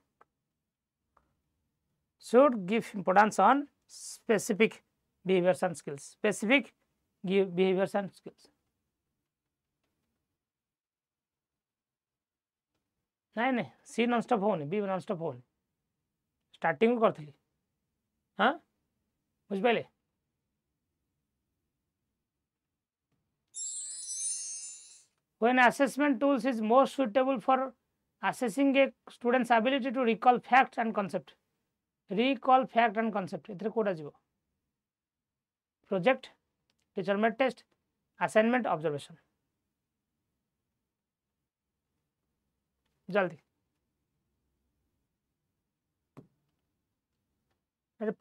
Should give importance on specific behaviors and skills. Specific behaviors and skills. नहीं नहीं सी नॉन स्टॉप होनी बी नॉन स्टॉप होनी स्टार्टिंग करथली हाँ बुझ पाइले when assessment tools is most suitable for assessing a student's ability to recall facts and concept इतरे कोडा जीवो project teacher made test assignment observation जल्दी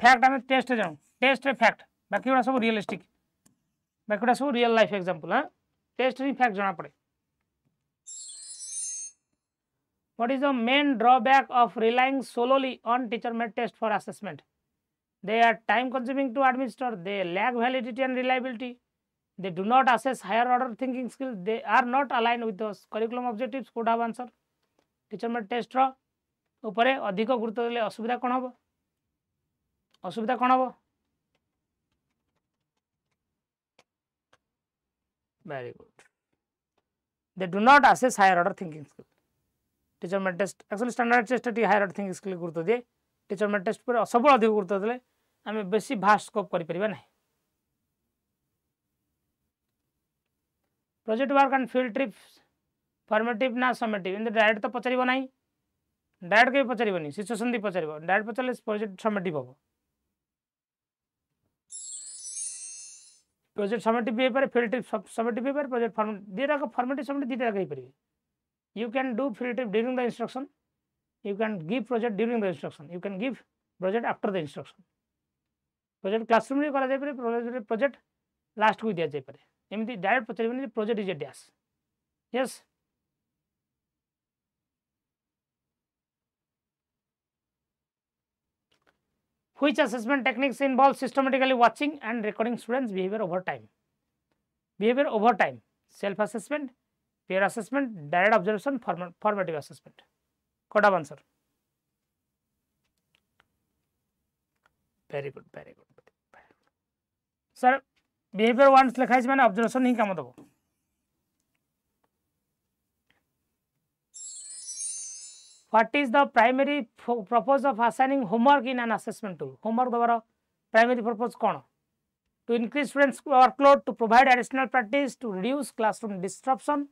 फैक्ट आम टेस्ट जाऊँ टेस्ट फैक्ट बाकी गुड़ा सब रियलिस्टिक बाकी गुड़ा सब रियल लाइफ एग्जांपल हाँ टेस्ट ही फैक्ट जना पड़े. What is the main drawback of relying solely on teacher made test for assessment? They are time consuming to administer, they lack validity and reliability, they do not assess higher order thinking skills, they are not aligned with the curriculum objectives. Could have answer. Teacher made test रे अधिक गुरुत्व देले असुविधा कौन हम असुविधा कौन हम very good they do not assess higher order thinking skill teacher made test actually standard test higher order thinking skill गुरुत्व दिए टीचर मेड टेस्ट पर सब अधिक गुरुत्व देले आम बेसी भास्ट स्कोप कर परिबा नहीं. Project work and field trip formative ना समेटिव इन डायरेक्ट तो पचार ना डायरेक्ट के पचारिबनी सिचुएशन दी पचारिबो डायरेक्ट पचारले प्रोजेक्ट समेटिव हो प्रोजेक्ट समेटिव भी पारे फील्ड ट्रिप समेटिव भी पारे प्रोजेक्ट फॉर्मेट दीटा का फॉर्मेटिव समेटिव दीटा का पारे you can do field trip during the instruction you can give project during the instruction you can give project after the instruction project classroom रे करा जाय पारे project last को दिया जाय पारे एमती डायरेक्ट पचारिबनी project is a dash yes Which assessment techniques involve systematically watching and recording students' behavior over time? Behavior over time, self-assessment, peer assessment, direct observation, formative assessment. Correct answer. Very good, very good. Sir, behavior once लिखा है मैंने observation नहीं काम दबो. What is the primary purpose of assigning homework in an assessment tool? Homework द्वारा primary purpose कौन? To increase students' workload, to provide additional practice, to reduce classroom disruption,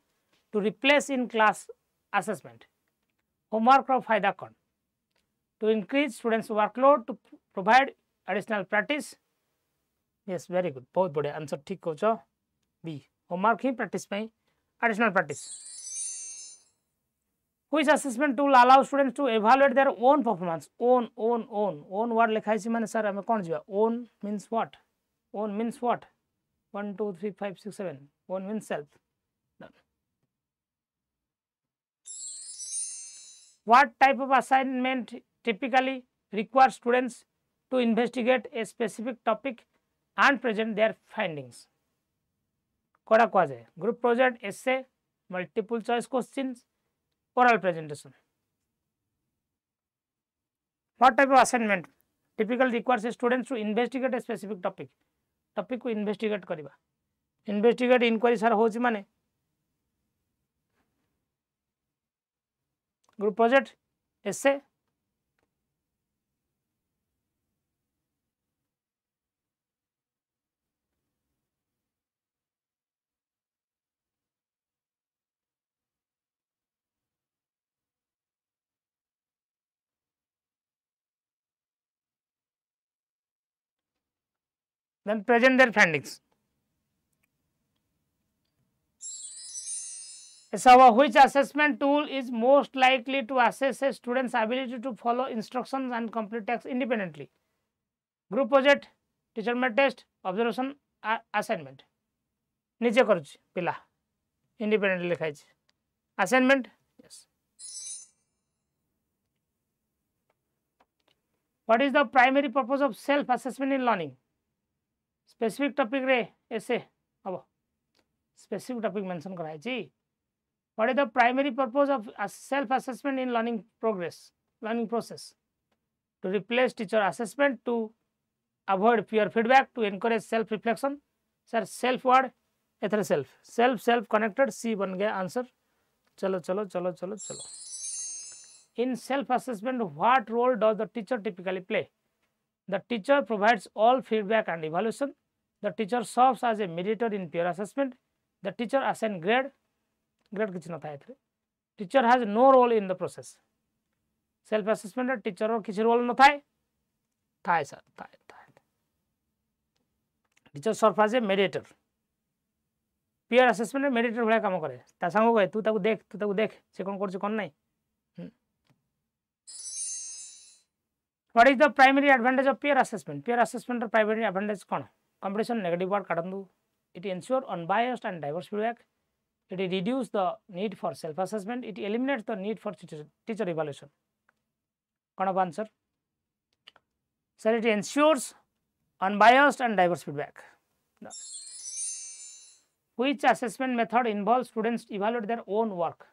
to replace in class assessment. Homework रो फायदा कौन? To increase students' workload, to provide additional practice. Yes, very good. बहुत बढ़िया answer ठीक कहो B. Homework ही practice में additional practice. Which assessment tool allows students to evaluate their own performance? Own word लिखा है माने सर हमें कौन जीवा? Own means what? Own means what? 1 2 3 5 6 7. Own means self. Done. What type of assignment typically requires students to investigate a specific topic and present their findings? कोड़ा क्या जाए? Group project, essay, multiple choice questions, oral presentation. What type of assignment typically requires students to investigate a specific topic? Topic को investigate करिबा. Investigate inquiry sir होची माने group project, essay, then present their findings. So, which assessment tool is most likely to assess a student's ability to follow instructions and complete tasks independently? Group project, teacher made test, observation, assignment. नीचे करूँ पिला independently लिखा है assignment. Yes. What is the primary purpose of self assessment in learning? Specific topic रे ऐसे अब specific topic mention करा है जी. What is the primary purpose of self assessment in learning process? To replace teacher assessment, to avoid peer feedback, to encourage self reflection. Sir, self word इधर self connected C बन गया answer. चलो. In self assessment, what role does the teacher typically play? The teacher provides all feedback and evaluation. The teacher serves as a mediator in peer assessment. The teacher assigns grade किसी न था teacher has no role in the process. Self assessment teacher और किसी role न था sir teacher serves as a mediator. Peer assessment mediator भला काम करे ता संग गए तू ताकू देख से कौन कर कौन नहीं. What is the primary advantage of peer assessment? Peer assessment primary advantage कौन? Competition negative word cotton it ensures unbiased and diverse feedback. It reduces the need for self-assessment. It eliminates the need for teacher evaluation. What is the answer? Sir, it ensures unbiased and diverse feedback. No. Which assessment method involves students to evaluate their own work?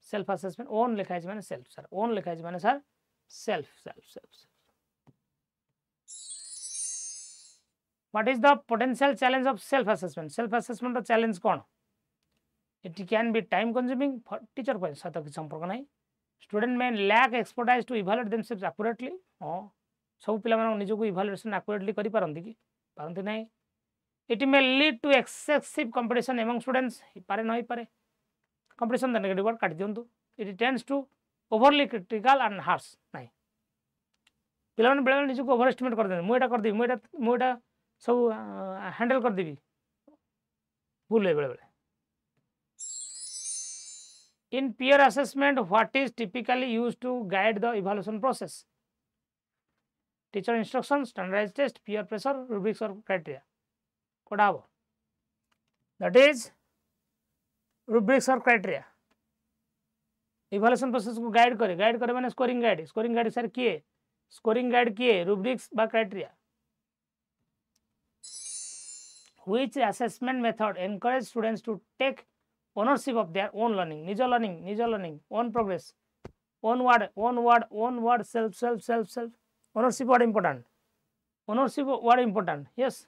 Self-assessment. Own लिखा है मैंने self sir. Own लिखा है मैंने sir self. What is the potential challenge of self-assessment? Self-assessment का challenge कौन? It can be time consuming for teacher को साथ किसी संपर्क नहीं. Student may lack expertise to evaluate themselves accurately. सब पिला मानक निजो को evaluation accurately करी पारंती की पारंती नहीं. It may lead to excessive competition among students. पारे नहीं पारे. Competition the negative word काट दियो तो. It tends to overly critical and harsh नहीं पिला बेले निज को ओवर एस्टिमेट कर मुझे करदेवी मुझे सब हैंडल करदेवी भूल बेले बेले in peer assessment what is typically used to guide the evaluation process teacher instructions standardized test peer pressure rubrics or criteria कोड़ा हो that is rubrics or criteria evaluation process को guide करे माने स्कोरिंग गाइड सर किए scoring guide किए rubrics बा criteria which assessment method encourage students to take ownership of their own learning nijo learning own progress own word self ownership word important yes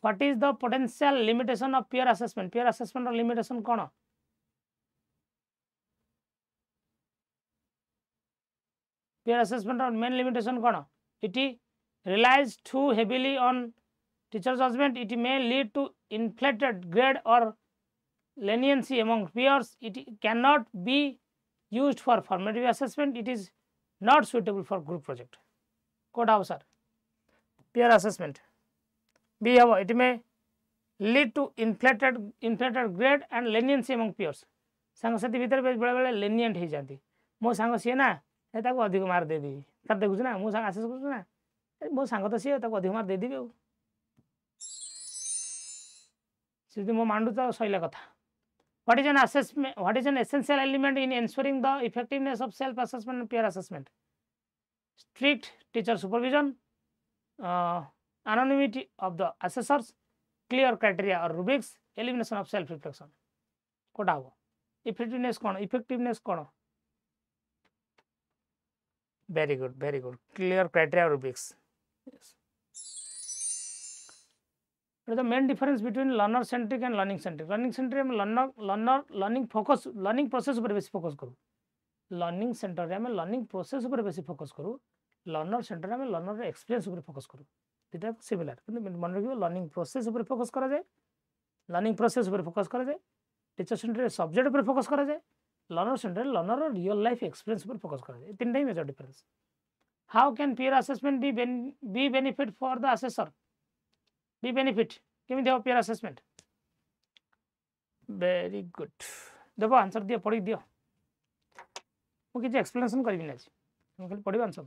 what is the potential limitation of peer assessment or limitation kono peer assessment or main limitation kono it relies too heavily on teacher judgment it may lead to inflated grade or leniency among peers it cannot be used for formative assessment it is not suitable for group project code आओ sir peer assessment b हबो it may lead to inflated grade and leniency among peers संग साथी भीतर बेले बेले lenient हे जाती मो संग से ना ए ताको अधिक मार दे दी कर देखु ना मो संग असेस करु ना मो संग तो से ताको अधिक मार दे दिबे सिद्धि मो मांडू तो सैला कथा what is an essential element in ensuring the effectiveness of self assessment and peer assessment strict teacher supervision anonymity of the assessors clear criteria or rubrics elimination of self reflection Kota हो effectiveness cone very good clear criteria or rubrics yes. The main difference between learner centric and learning centric में learning focus learning process ऊपर बेसी focus करू learning center रे में learning process ऊपर बेसी focus करू learner center में learner experience ऊपर फोकस करू दिटा सिमिलर किंतु मन रखियो learning process ऊपर फोकस करा जाए learning process ऊपर फोकस करा जाए टीचर सेंटर सब्जेक्ट ऊपर फोकस करा जाए learner center learner real life experience ऊपर फोकस करा जाए तीनटा ही major difference how can peer assessment be benefit for the assessor be benefit केमी देव peer assessment very good देखो आंसर दियो पढ़ी दियो मु किछ एक्सप्लेनेशन करबी नै हम खाली पढ़िबा आंसर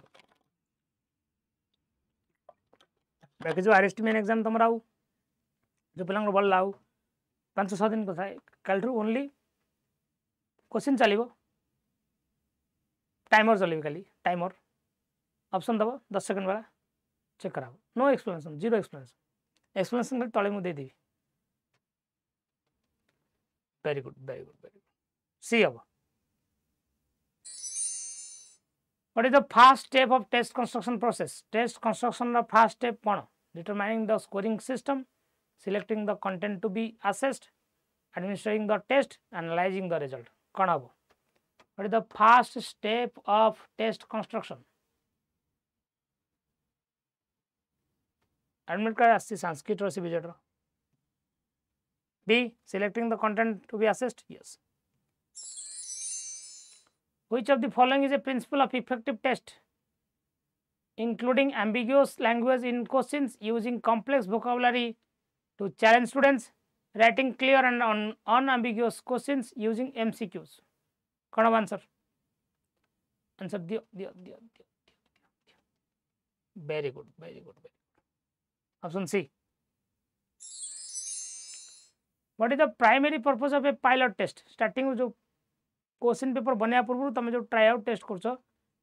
बाकी जो RHT मेन एग्जाम तुम आउ जो पिलांग बल लाउ 5-6 दिन कथा कल ओनली क्वेश्चन चलिबो टाइमर चलिबो खाली टाइमर ऑप्शन दबो 10 सेकंड वाला चेक कराओ नो एक्सप्लेनेशन जीरो एक्सप्लेनेशन तले मु दे देबी very good सी अब what is the first step of test construction process test construction the first step cone determining the scoring system selecting the content to be assessed administering the test analyzing the result कोन अब what is the first step of test construction admit कर आसी संस्कृत और CBZ रो B. Selecting the content to be assessed. Yes. Which of the following is a principle of effective test? Including ambiguous language in questions, using complex vocabulary to challenge students, writing clear and unambiguous questions, using MCQs. What is answer? Answer dio. Very good. Option C. What is the primary purpose of a pilot test? Starting with जो question paper बनया पूर्व तुम जो try out test करछो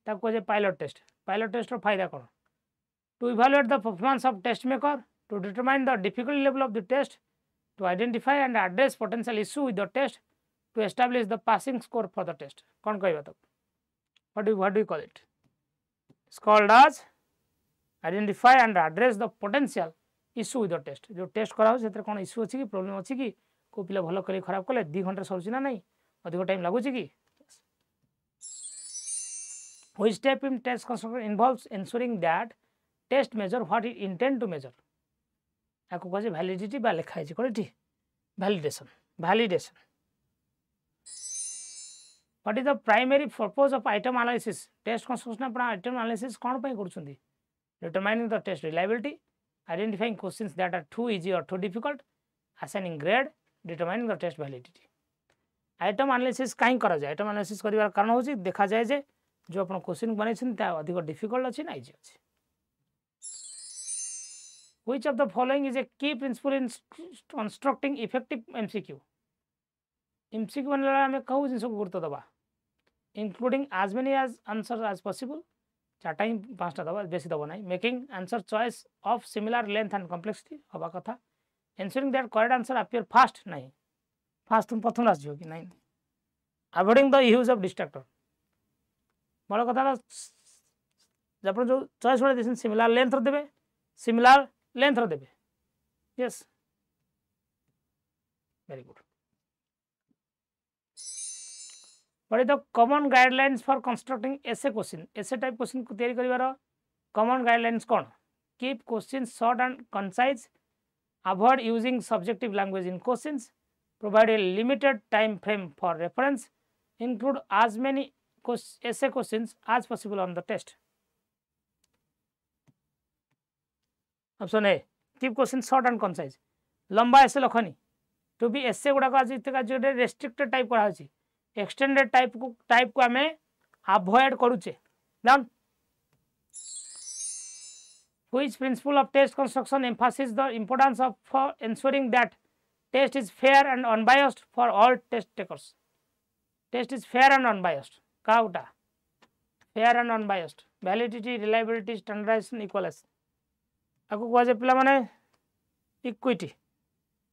ताको जे pilot test रो फायदा कोन to evaluate the performance of test maker to determine the difficulty level of the test to identify and address potential issue with the test to establish the passing score for the test कोन कहबा तब what do you call it it's called as identify and address the potential issue with the test जो test करा हो सेते कोन issue अछि कि problem अछि कि को पिला भलो करी खराब कले 2 घंटा सरुछि ना नहीं अधिक टाइम लागु कि which step in test construction involves ensuring that test measure what it intend to measure आको कहे वैलिडिटी बा लिखा है कोठी validation What is the primary purpose of item analysis? Test construction अपना item analysis कौन पे करूँगी? Determining the test reliability, identifying questions that are too easy or too difficult, assigning grade, determining the test validity. Item analysis कहीं करा जाए? Item analysis करिवार कारण होची देखा जाए जे जो अपन क्वेश्चन बने छिन ता अधिक डिफिकल्ट अछि ना इजी अछि. Which of the following is a key principle in constructing effective MCQ? MCQ बनला हमें कहू जिनस गुरुत्व दबा, including as many as answers as possible. चारटा ही पांचटा दबा बेसी दबा नहीं. Making answer choice of similar length and complexity हवा कथा. Ensuring that correct answer appear fast नहीं. Fast तुम प्रथम रास जो कि नहीं. Avoiding the use of distractor. बड़ा कथा ला जब जो चॉइस वाले दिसन सिमिलर लेंथ रो देबे, सिमिलर लेंथ रो देबे. Yes. Very good. What is the common guidelines for constructing essay question? Essay type question को तैयारी करिवार common guidelines कौन? Keep questions short and concise. Avoid using subjective language in questions. Provide a limited time frame for reference. Include as many essay questions as possible on the test. Option A. Keep questions short and concise. लंबा essay लखनी. To be essay गुड़ा को आज इतने जो restricted type करा होची. Extended type को हमें avoid करूचे. Done. Which principle of test construction emphasizes the importance of ensuring that test is fair and unbiased for all test takers? Test is fair and unbiased. Kauta. Fair and unbiased. Validity, reliability, standardization, equalness. Aku kuaje pila mane equity.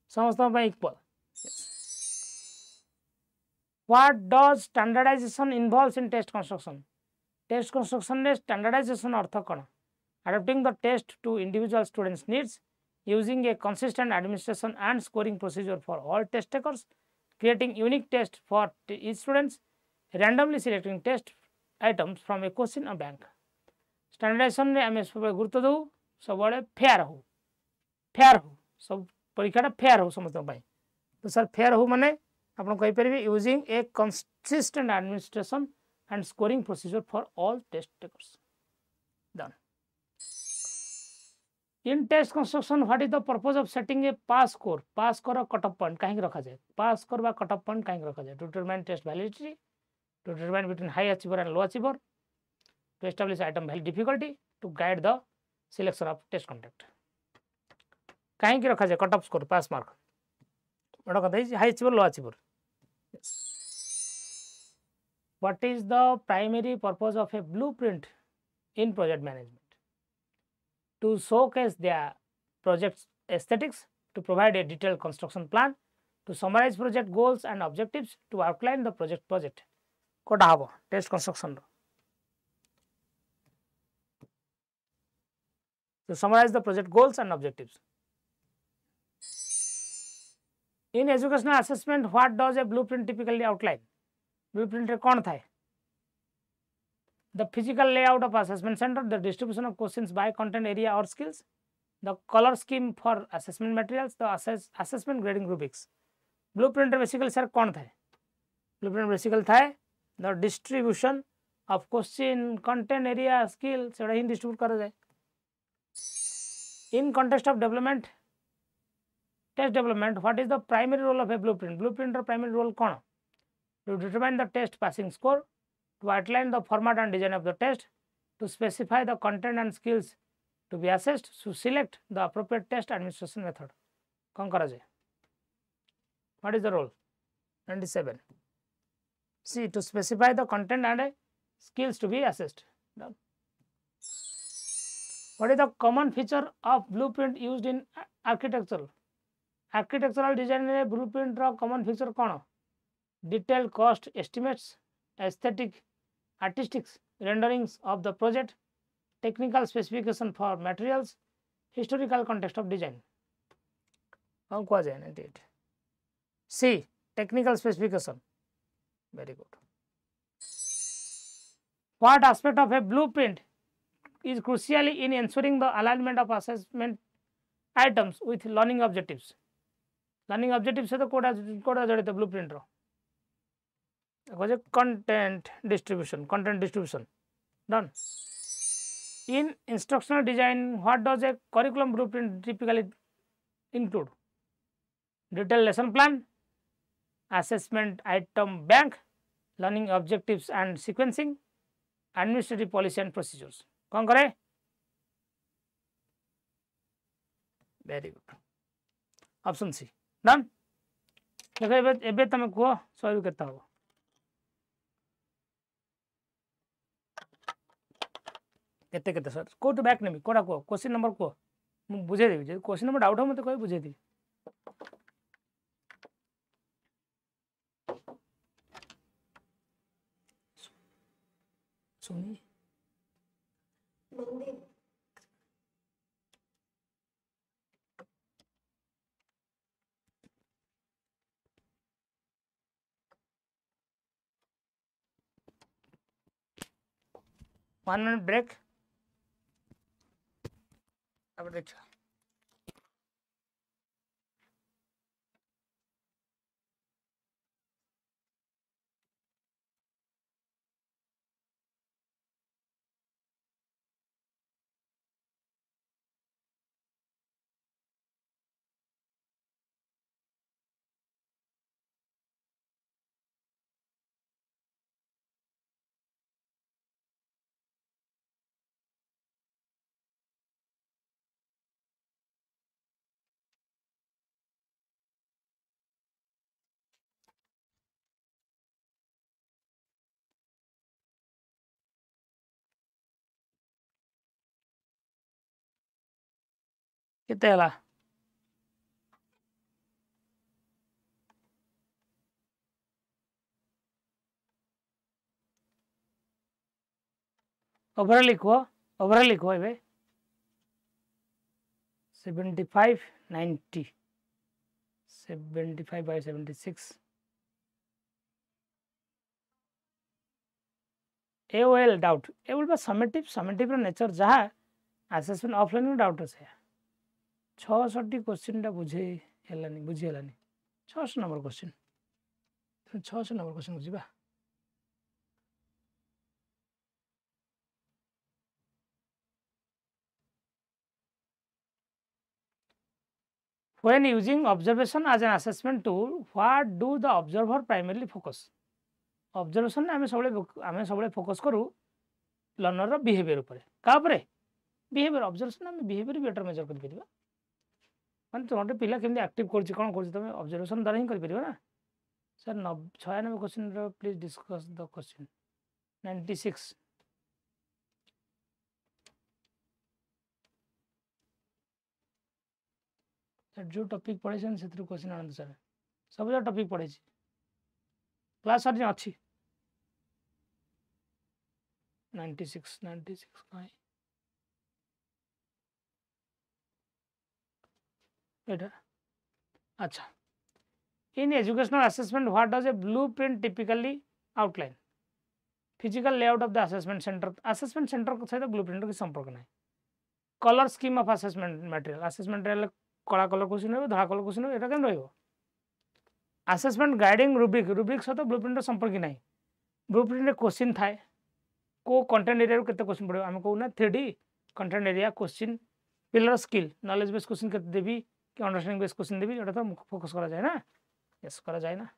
Samastha by equal. Yes. What does standardization involves in test construction? Test construction में standardization अर्थ कौन? Adapting the test to individual students' needs, using a consistent administration and scoring procedure for all test takers, creating unique tests for each students, randomly selecting test items from a question or bank. Standardization में हमें सब गुरुत्व दो, सब बड़े fair हो, सब परीक्षा fair हो समझते हो भाई. तो सर fair हो मने अपन कही परिबे using a consistent administration and scoring procedure for all test takers. Done. In test construction, what is the purpose of setting a pass score? Pass score or cutoff point कहीं रखा जाए. Pass score व cutoff point कहीं रखा जाए. To determine test validity, to determine between high achiever and low achiever, to establish item value difficulty, to guide the selection of test content. कहीं रखा जाए cutoff score, pass mark. बड़ा कथा है high achiever, low achiever. Yes. What is the primary purpose of a blueprint in project management? To showcase their project's aesthetics, to provide a detailed construction plan, to summarize project goals and objectives, to outline the project. Kota habo test construction. To summarize the project goals and objectives. In educational assessment, what does a blueprint typically outline? Blueprint रे कौन था? The physical layout of assessment center, the distribution of questions by content area or skills, the color scheme for assessment materials, the assessment grading rubrics. Blueprint basically sir कौन था? Blueprint basically था the distribution of question, content area, skill सेड़ा he distribute करा जाए. In context of development, test development, what is the primary role of a blueprint? Blueprint or primary role कौन? To determine the test passing score, to outline the format and design of the test, to specify the content and skills to be assessed, to select the appropriate test administration method. कौन करा जाए? What is the role? 97. C. To specify the content and skills to be assessed. Done. What is the common feature of blueprint used in architectural? Architectural design में blueprint रा common feature कौन? Detailed cost estimates, aesthetic, artistics, renderings of the project, technical specification for materials, historical context of design. How को जाए 98. C. Technical specification. Very good. What aspect of a blueprint is crucially in ensuring the alignment of assessment items with learning objectives? Learning objectives से तो कोड़ा जड़े तो blueprint row. content distribution done. In instructional design, what does a curriculum blueprint typically include? Detailed lesson plan, assessment item bank, learning objectives and sequencing, administrative policy and procedures. कौन करे? Very good. Option C. Done. देखो एबे तमे को solve करता हो केते केते सर कोट बैक नेमी कोडा को क्वेश्चन नंबर को मु बुझे देबी जे क्वेश्चन नंबर डाउट हो मते कोइ बुझे दी सुनी वन मिनट ब्रेक अब देखिए केते हला ओवरऑल लिखो एबे 75 90 75 by 76 AOL डाउट एवल बा समेटिव रो नेचर जहा असेसमेंट ऑफलाइन में डाउट আছে 660 क्वेश्चन टा बुझे हेलानी 600 नंबर क्वेश्चन 600 नंबर क्वेश्चन बुझिबा When using observation as an assessment tool, what do the observer primarily focus? Observation आमे सबले फोकस करू लर्नर रो बिहेवियर ऊपर का ऊपर बिहेवियर ऑब्जर्वेशन आमे बिहेवियर बेटर मेजर कर परिबा माने तोटे पिला केमि एक्टिव करछि कोन करछि तमे ऑब्जर्वेशन द्वारा ही कर परिबा ना सर 96 क्वेश्चन रो प्लीज डिस्कस द क्वेश्चन 96 जो टॉपिक पढ़े छन सेतिर क्वेश्चन आनंद सर सब जो टॉपिक पढ़े छी क्लास सर जे अछि 96 काय एटा अच्छा in educational assessment what does a blueprint typically outline physical layout of the assessment centre को सहित ब्लूप्रिंट के संपर्क नाही colour scheme of assessment material कला कलर क्वेश्चन हो धड़ा कलर क्वेश्चन हो एटा केन रहइबो असेसमेंट गाइडिंग रुब्रिक सहित ब्लूप्रिंट संपर्क नाही ब्लूप्रिंट रे क्वेश्चन थाए को कंटेंट एरिया केते क्वेश्चन पड़े हम कहू ना 3D content area question pillar skill knowledge based question केते देबी कि अंडरस्टैंडिंग बेस्ड क्वेश्चन देबी एटा तो फोकस करा जाए ना यस करा जाए ना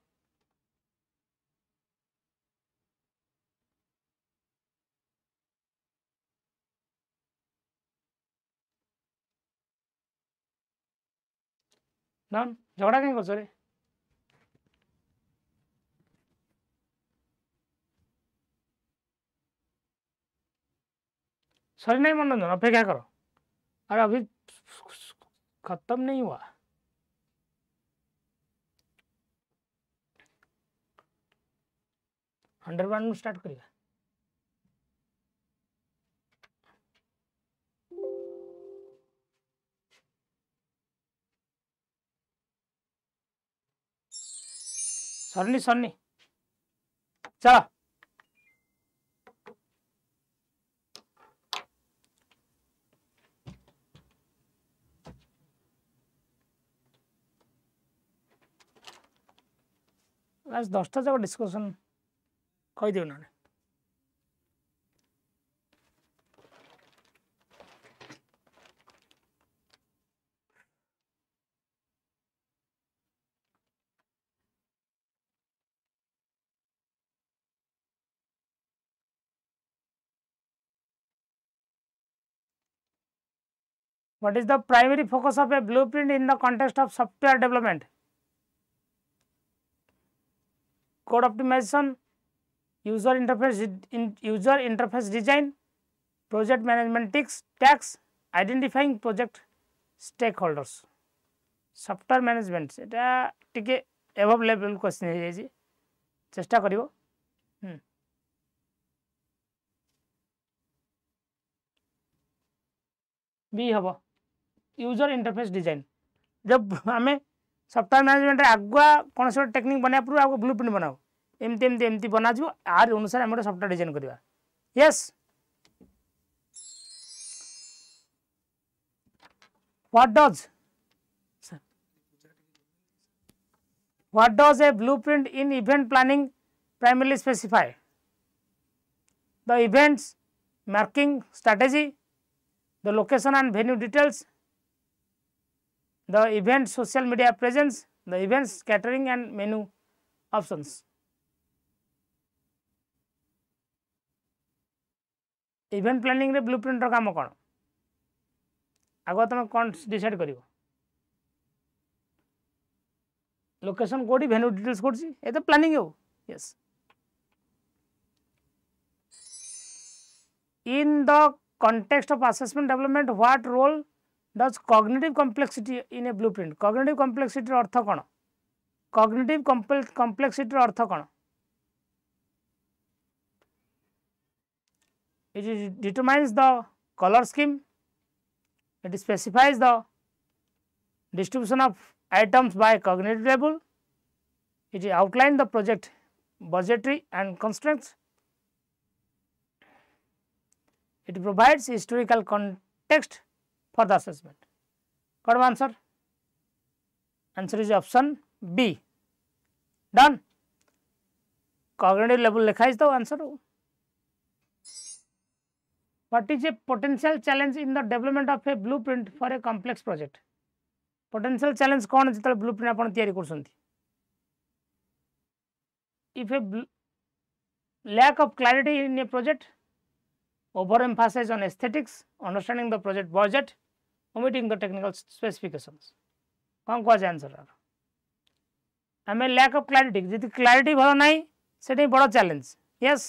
नन झगड़ा कहीं कर रे सॉरी नहीं मनोरंजन अपेक्षा करो अरे अभी खत्म नहीं हुआ अंडरग्राउंड में स्टार्ट करिए सरनी चलो आज 10टा जगह डिस्कशन कहि देउ ना What is the primary focus of a blueprint in the context of software development? Code optimization, user interface design, project management tasks, identifying project stakeholders. Software management एटा टिके above level क्वेश्चन है जी चेष्टा करिवो B हबो user interface design जब हमें software management आगुआ कौन से technique बना पूरा आपको ब्लूप्रिंट बनाओ एमती एमती एमती बना जो आर अनुसार हम सॉफ्टवेयर डिजाइन करवा yes what does a blueprint in event planning primarily specify? The events marking strategy, the location and venue details, the event social media presence, the events catering and menu options. Event planning रे blueprint रो काम कोन आगो तुम कोन decide करिवो location कोडी venue details कोडी ए तो planning हो yes in the context of assessment development what role does cognitive complexity in a blueprint cognitive complexity earth cone cognitive complexity earth cone it determines the color scheme it specifies the distribution of items by cognitive level it outlines the project budgetary and constraints it provides historical context for the assessment correct answer answer is option B done cognitive level लिखा is the answer what is a potential challenge in the development of a blueprint for a complex project potential challenge कौन जितले blueprint आपण तयारी करसंती if a lack of clarity in a project overemphasis on aesthetics understanding the project budget omitting the technical specifications कौन को answer हमें lack of clarity जति clarity भलो नाही सेठी बड़ challenge yes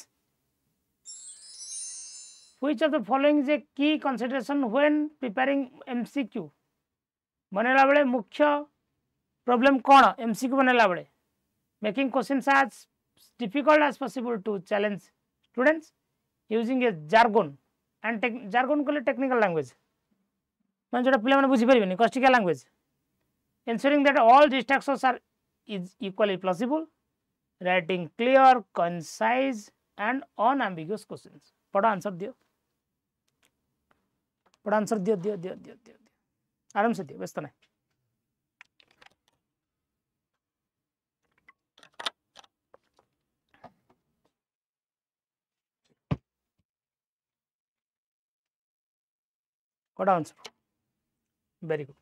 which of the following is a key consideration when preparing MCQ बनेला बेले मुख्य प्रॉब्लम कौन एमसीक्यू बनेला बेले making questions as difficult as possible to challenge students using a jargon and jargon को technical language माने जोटा पिला माने बुझी परिबेनी कॉस्टिकल language ensuring that all distractions are is equally plausible writing clear concise and unambiguous questions पढ़ो answer दियो पढ़ो answer दियो आराम से दियो व्यस्त नहीं कोड़ा आंसर वेरी गुड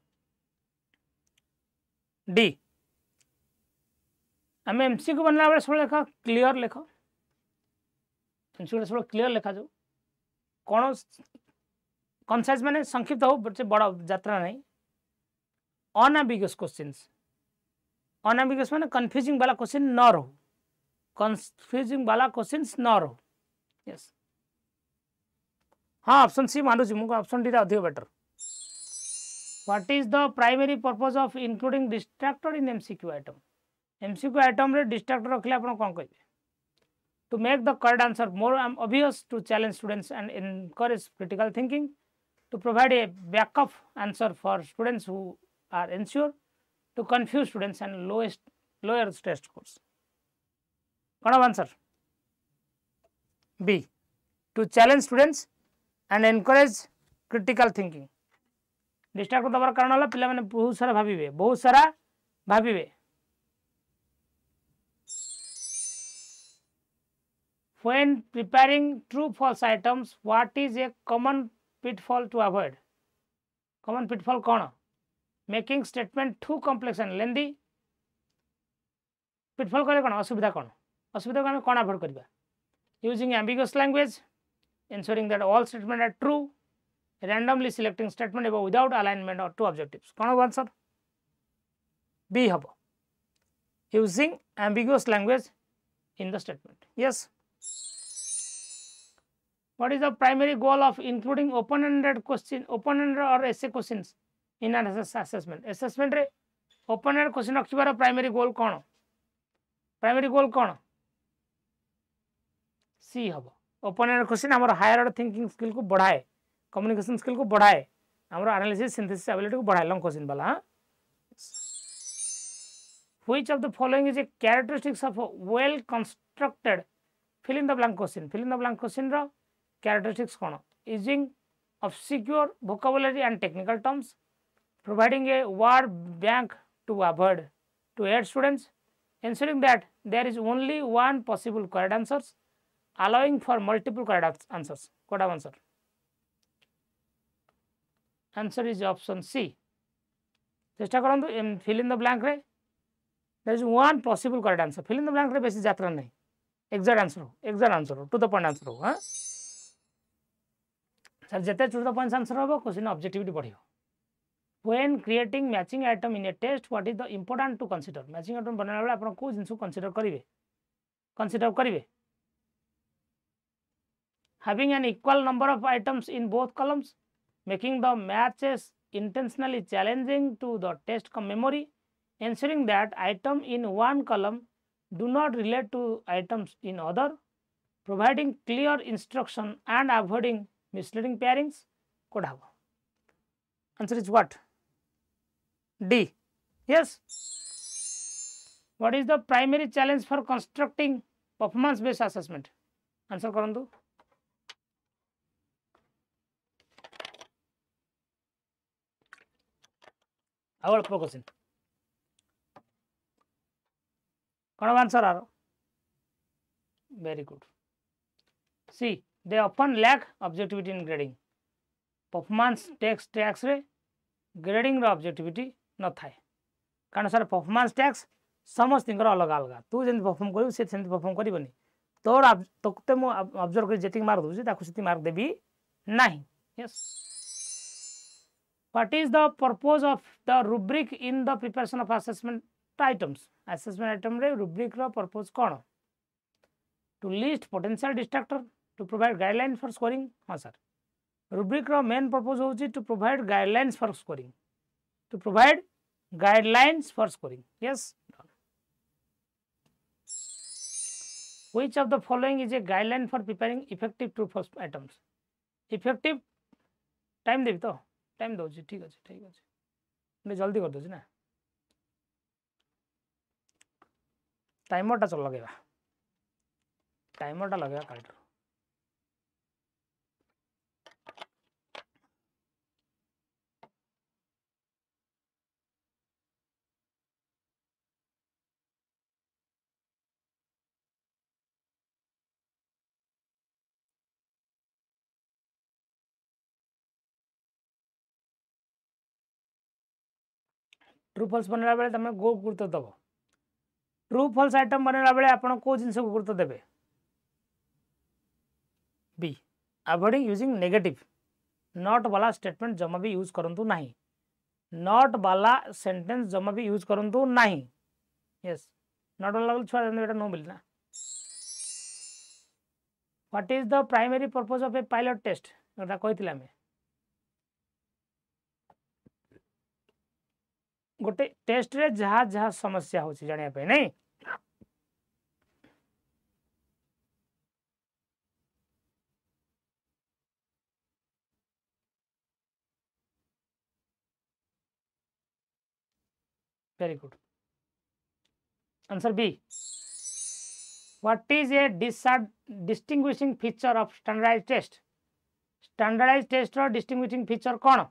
डी हमें एमसीक्यू बनला बेले सब लेखा क्लियर लेखो एमसीक्यू सब क्लियर लेखा जो कौन कंसाइज माने संक्षिप्त हो बट बड़ा यात्रा नहीं अनएम्बिगुअस क्वेश्चंस अनएम्बिगुअस माने कंफ्यूजिंग वाला क्वेश्चन न रहो कंफ्यूजिंग वाला क्वेश्चंस न रहो यस हाँ ऑप्शन सी मानु छी मुको ऑप्शन डी रा अधिक better what is the primary purpose of including distractor in MCQ item रे डिस्ट्रैक्टर रखले आपण कोन कहबे to make the correct answer more obvious to challenge students and encourage critical thinking to provide a backup answer for students who are unsure to confuse students and lower test scores कौन answer B to challenge students and encourage critical thinking distract दबार कारण होला पिला माने बहुत सारा भाबिबे When preparing true false items, what is a common pitfall to avoid? Common pitfall कौन? Making statement too complex and lengthy. Pitfall करें कौन? असुविधा कौन? असुविधा को हमें कौन avoid करिबा? Using ambiguous language, ensuring that all statements are true, randomly selecting statement above without alignment or two objectives. कौन होगा आंसर? B हबो. Using ambiguous language in the statement. Yes. What is the primary goal of including open-ended question, open-ended or essay questions in an assessment? Assessment रे open-ended question रखिबार primary goal कौन? Primary goal कौन? C हबो. Open-ended question हमर higher order thinking skill को बढ़ाए, communication skill को बढ़ाए, हमर analysis synthesis ability को बढ़ाए long question वाला. हाँ? Which of the following is a characteristics of a well constructed fill in the blank question? Fill in the blank question row characteristics कौन? Using obscure vocabulary and technical terms, providing a word bank to aid students, ensuring that there is only one possible correct answers, allowing for multiple correct answers. What answer? Answer is option C. चेष्टा करंतु fill in the blank रे there is one possible correct answer. Fill in the blank रे बेसी यात्रा नहीं, exact answer हो, to the point answer हो. हाँ सर जिते to the point answer हो क्वेश्चन ऑब्जेक्टिविटी बढ़ियो. When creating matching item in a test, what is the important to consider? Matching item बनाने वाले अपन को जिनको consider करिवे. Having an equal number of items in both columns, making the matches intentionally challenging to the test memory, ensuring that item in one column do not relate to items in other, providing clear instruction and avoiding misleading pairings. Could have. Answer is what? D. Yes. What is the primary challenge for constructing performance based assessment? Answer करंतु. Our question. What answer are? Very good. See, they often lack objectivity in grading. Performance tax रे grading रो objectivity न थाए. कारण sir performance tax समस्त Inger अलग अलग. तू जन perform करू से सेंति perform करी बनी. तोर तोते मो observe करी जेतिक मार्क दूसरी ताकु सेति मार्क देबी नहीं. Yes. What is the purpose of the rubric in the preparation of assessment items? Assessment item रे rubric रो purpose कौन? To list potential distractor, to provide guidelines for scoring. हाँ सर. Rubric रो main purpose होची to provide guidelines for scoring. To provide guidelines for scoring. Yes. Which of the following is a guideline for preparing effective true false items? Effective time देबी तो time दउची. ठीक अछि मैं जल्दी कर दोची ना. Timer टा चल लगेबा. टाइमर टा लगेबा काल्टर. ट्रू फॉल्स बनला बेले तमे गो गुरुत्व दबो. ट्रू फॉल्स आइटम बनला बेले आपण को जिंस को गुरुत्व देबे? बी. Avoiding using negative. नॉट वाला स्टेटमेंट जमा भी यूज करंतु नहीं. नॉट वाला सेंटेंस जमा भी यूज करंतु नहीं. यस. नॉट वाला छुआ बेटा नो मिल ना. What is the primary purpose of a pilot test? एटा कहितला मैं. गोटे टेस्ट रे जहा जहा समस्या होची जानिया पे नहीं. Very good. Answer B. What is a distinguishing feature of standardized test? Standardized test or distinguishing feature कौन?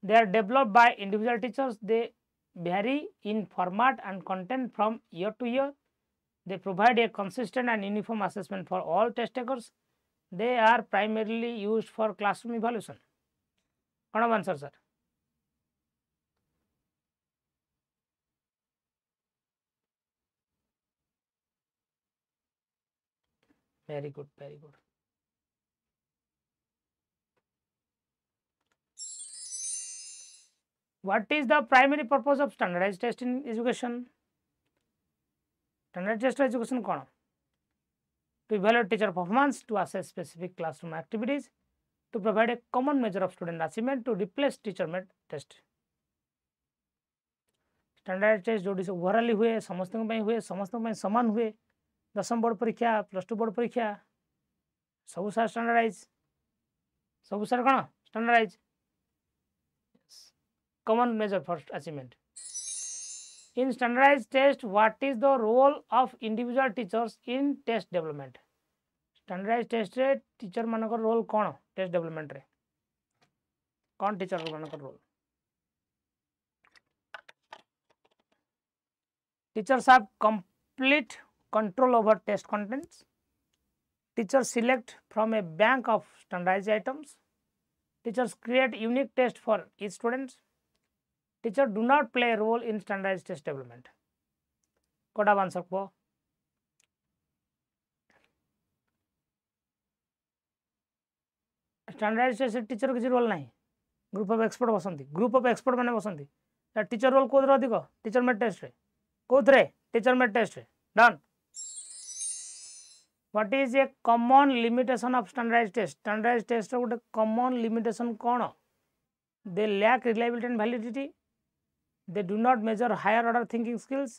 They are developed by individual teachers. They vary in format and content from year to year. They provide a consistent and uniform assessment for all test takers. They are primarily used for classroom evaluation. What answer, sir? Very good, very good. What is the primary purpose of standardized test in education? Standardized test education कौन? To evaluate teacher performance, to assess specific classroom activities, to provide a common measure of student achievement, to replace teacher made test. Standardized test जो overall हुए समस्त हुए समस्त समान हुए 10th board परीक्षा +2 board परीक्षा सब सार स्टैंडर्डाइज सब सार कौन standardise common measure for achievement. In standardized test, what is the role of individual teachers in test development? Standardized test रे टीचर मानकर रोल कौन टेस्ट डेवलपमेंट रे कौन टीचर मानकर role Teachers have complete control over test contents. Teachers select from a bank of standardized items. Teachers create unique tests for each student. Teachers do not play a role in standardized test development. What are answer for? Standardized test teacher किसी role नहीं group of expert Basanti group of एक्सपर्ट माने बसंती teacher role Kodar अधिक teacher made test रे कोथरे teacher made test रे done what is a common limitation of standardized test standardized test रो गोटे कॉमन लिमिटेशन कोन they lack reliability and validity they do not measure higher order thinking skills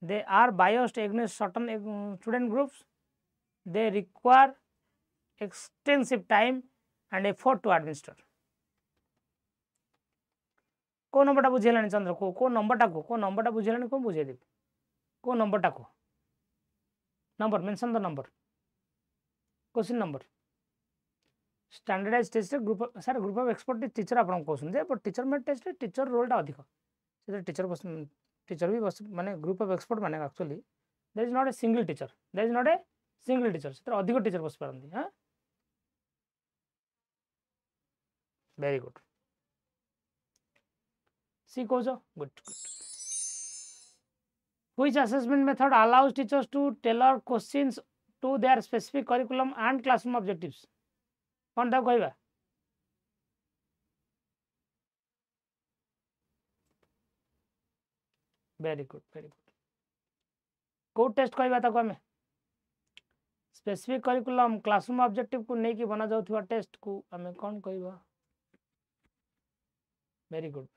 they are biased against certain student groups they require extensive time and effort to administer को number टा बुझेलानी चंद्र को number टा बुझेलानी को बुझे देबी को number टा को number mention the number question number standardized test group sir group of expert teacher आपन क्वेश्चन दे but teacher made test teacher role टा अधिक टीचर भी बस माने ग्रुप ऑफ एक्सपर्ट माने actually there is not a single teacher से अधिक टीचर बस पारंती हां very good C cause good which assessment method allows teachers to tailor questions to their specific curriculum and classroom objectives कोन ता कहबा वेरी गुड को टेस्ट कहबा ताको हमें स्पेसिफिक करिकुलम क्लासरूम ऑब्जेक्टिव को नहीं कि बना जाउथवा टेस्ट को हमें कौन कहबा very good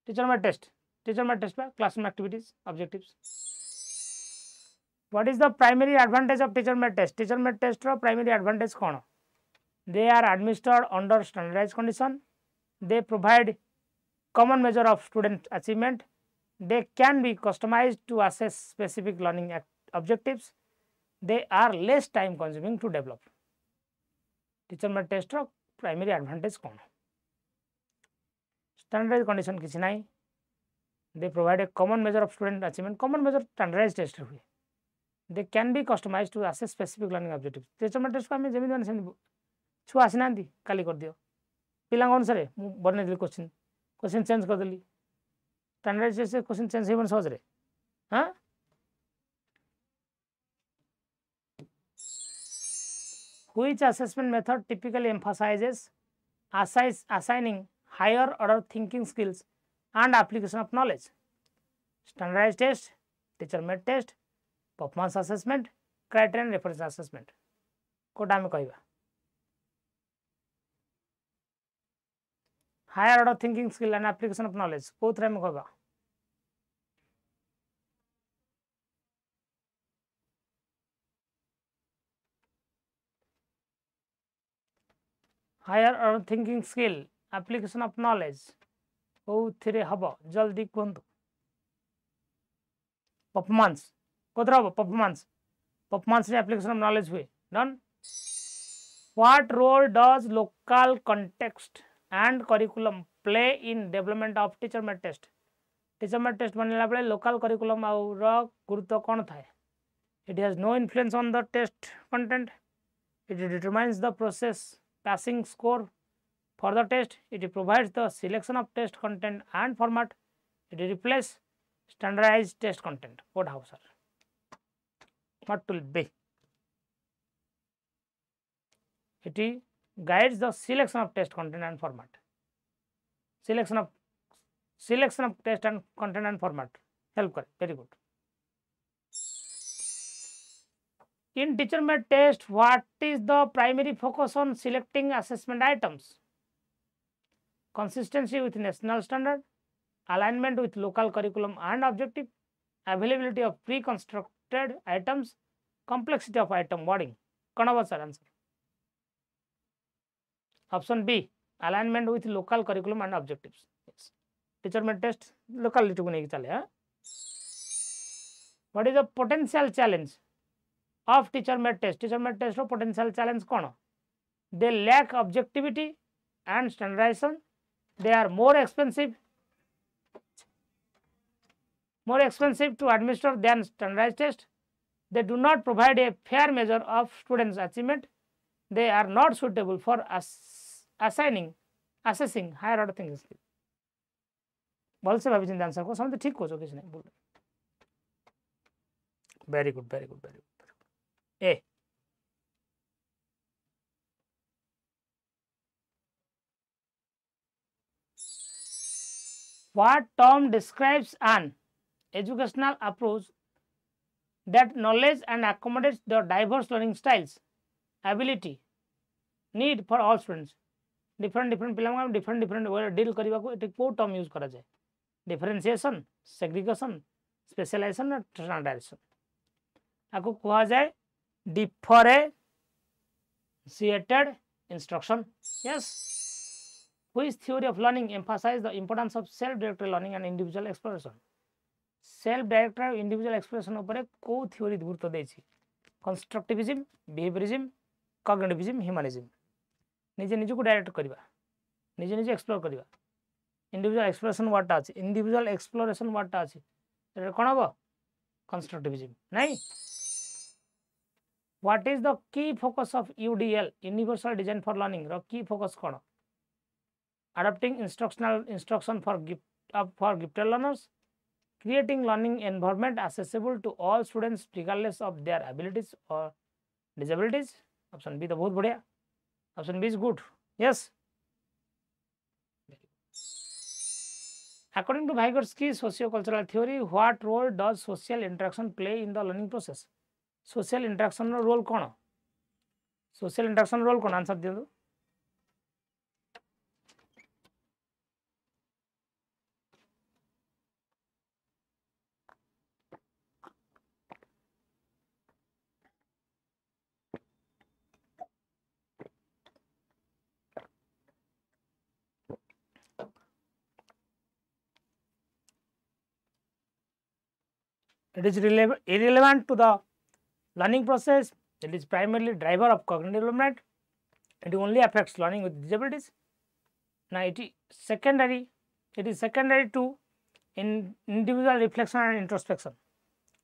teacher made test बा classroom activities objectives what is the primary advantage of teacher made test रो प्राइमरी एडवांटेज कौन they are administered under standardized condition they provide common measure of student achievement they can be customized to assess specific learning objectives they are less time consuming to develop teacher made test ro primary advantage kon standardized condition kiछि নাই they provide a common measure of student achievement common measure standardized test रे they can be customized to assess specific learning objectives teacher made test को हमें जेमिति माने छुआ आसिनांती काली कर दियो पिलांग अनुसार बने दिल क्वेश्चन चेंज कर देली स्टैंडर्डाइज्ड से क्वेश्चन चेंज हेबन सहज रे हां which assessment method typically emphasises assigning higher order thinking skills and application of knowledge standardized test teacher made test performance assessment criterion reference assessment कोटा में कहबा higher order thinking skill and application of knowledge both रे में कहबा higher order thinking skill application of knowledge both रे हबो जल्दी कहंतु performance Kotra हबो performance रे application of knowledge हुए done what role does local context and curriculum play in development of teacher made test teacher made test बनला बेले local curriculum आउ रो गुरुत्व कोन थाए it has no influence on the test content it determines the process passing score for the test it provides the selection of test content and format it replaces standardized test content what how sir what will be it guides the selection of test content and format selection of test and content and format help kare very good in teacher made test what is the primary focus on selecting assessment items consistency with national standard alignment with local curriculum and objective availability of pre-constructed items complexity of item wording kon aba sir answer option b alignment with local curriculum and objectives yes teacher made test locality को नहीं चले what is the potential challenge of teacher made test row potential challenge कौन they lack objectivity and standardization they are more expensive to administer than standardized test they do not provide a fair measure of students achievement they are not suitable for assessing higher order things भल से भाभी चिंता answer को समझ ठीक हो किसी नहीं बोल very good A what term describes an educational approach that knowledge and accommodates the diverse learning styles ability need for all students different पिला different way deal करबा को एटे को टर्म यूज करा जाए differentiation segregation specialization और standardization आको कहा जाए differentiated instruction yes which theory of learning emphasize the importance of self directed learning and individual exploration self directed individual exploration ऊपर को theory गुरुत्व देछि constructivism behaviorism cognitivism humanism निजे निजे को डायरेक्ट करबा निजे निजे एक्सप्लोर करबा इंडिविजुअल एक्सप्लोरेशन वाटा अछि इंडिविजुअल एक्सप्लोरेशन वाटा अछि एटा कोन हबो कंस्ट्रक्टिविज्म नहीं what is the key focus of UDL universal design for learning रो की फोकस कोन adopting instruction for gifted learners creating learning environment accessible to all students regardless of their abilities or disabilities option b तो बहुत बढ़िया option b is good yes according to Vygotsky socio-cultural theory what role does social interaction play in the learning process social interaction row role कौन social interaction role कौन answer दियो it is irrelevant to the learning process it is primarily driver of cognitive development it only affects learning with disabilities now it is secondary to individual reflection and introspection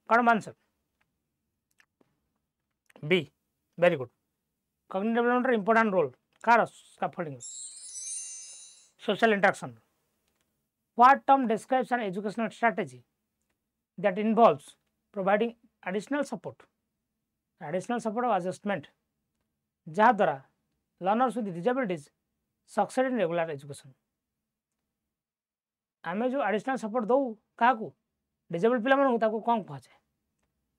correct answer b very good cognitive development important role car scaffolding social interaction what term describes an educational strategy that involves providing additional support or adjustment जहाँ द्वारा learners with disabilities succeed in regular education आमे जो additional support दो कहा को disabled पिला मन ताको कौन कहा जाए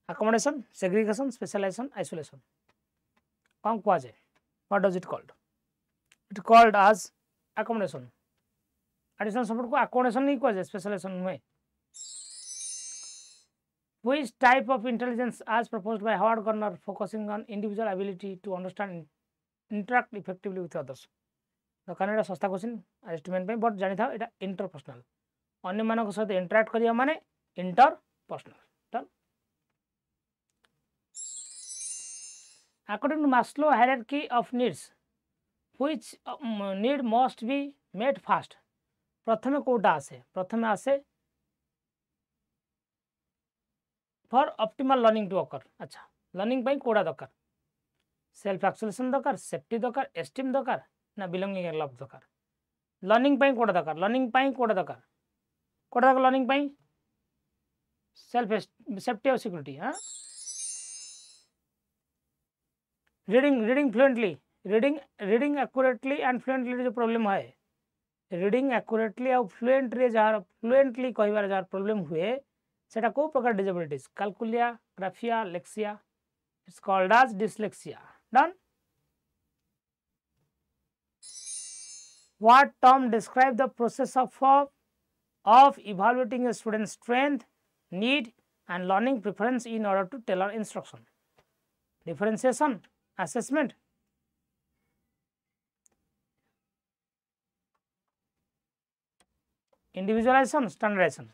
accommodation segregation specialization isolation कौन कहा जाए what does it called as accommodation additional support को accommodation नहीं कहा जाए specialization में which type of intelligence as proposed by Howard Gardner focusing on individual ability to understand and interact effectively with others तो Canada सस्ता question estimate पे but जानि था एटा इंटरपर्सनल अन्य मानक सहित इंटरैक्ट करिया माने interpersonal done according to Maslow hierarchy of needs which need must be met first प्रथमे कोटा आसे for optimal learning to occur. अच्छा learning पाई कोड़ा दरकार self actualization दरकार safety दरकार esteem दरकार ना belonging and love दरकार learning पाई कोड़ा दरकार learning पाई self safety और security हाँ reading fluently reading accurately and fluently जो problem है reading accurately और fluently कहबार जार problem हुए सेटा को प्रकार disabilities calculia graphia lexia it's called as dyslexia done. What term describe the process of evaluating a student's strength, need and learning preference in order to tailor instruction? Differentiation, assessment, individualization, standardization.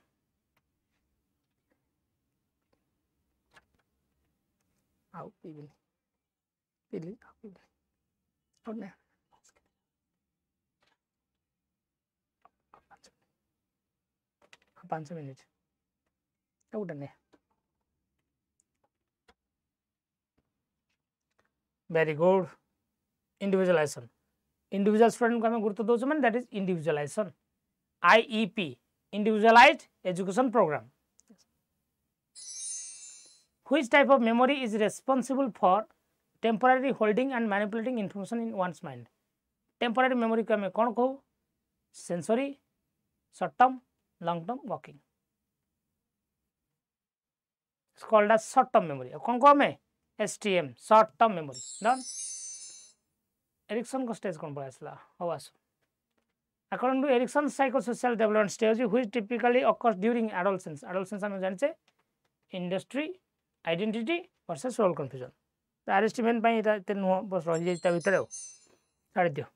How people? पाँच minute very good individualisation individual student को आम गुरुत्व दौर मैंने that is individualisation IEP individualized education program. Which type of memory is responsible for temporary holding and manipulating information in one's mind? Temporary memory को आम कौन कहू sensory, short term, long term, working. It's called as short term memory. कौन को हमें STM short term memory. Done. Erikson को stage कौन पढ़ा इसला हो आसो. According to Erikson's psychosocial development stage, which typically occurs during adolescence. Adolescence हम जानते industry, identity versus role confusion. तो RHT Mains पाई इता इतने नुआ बस रही जाता भीतर हो. साढ़े दियो.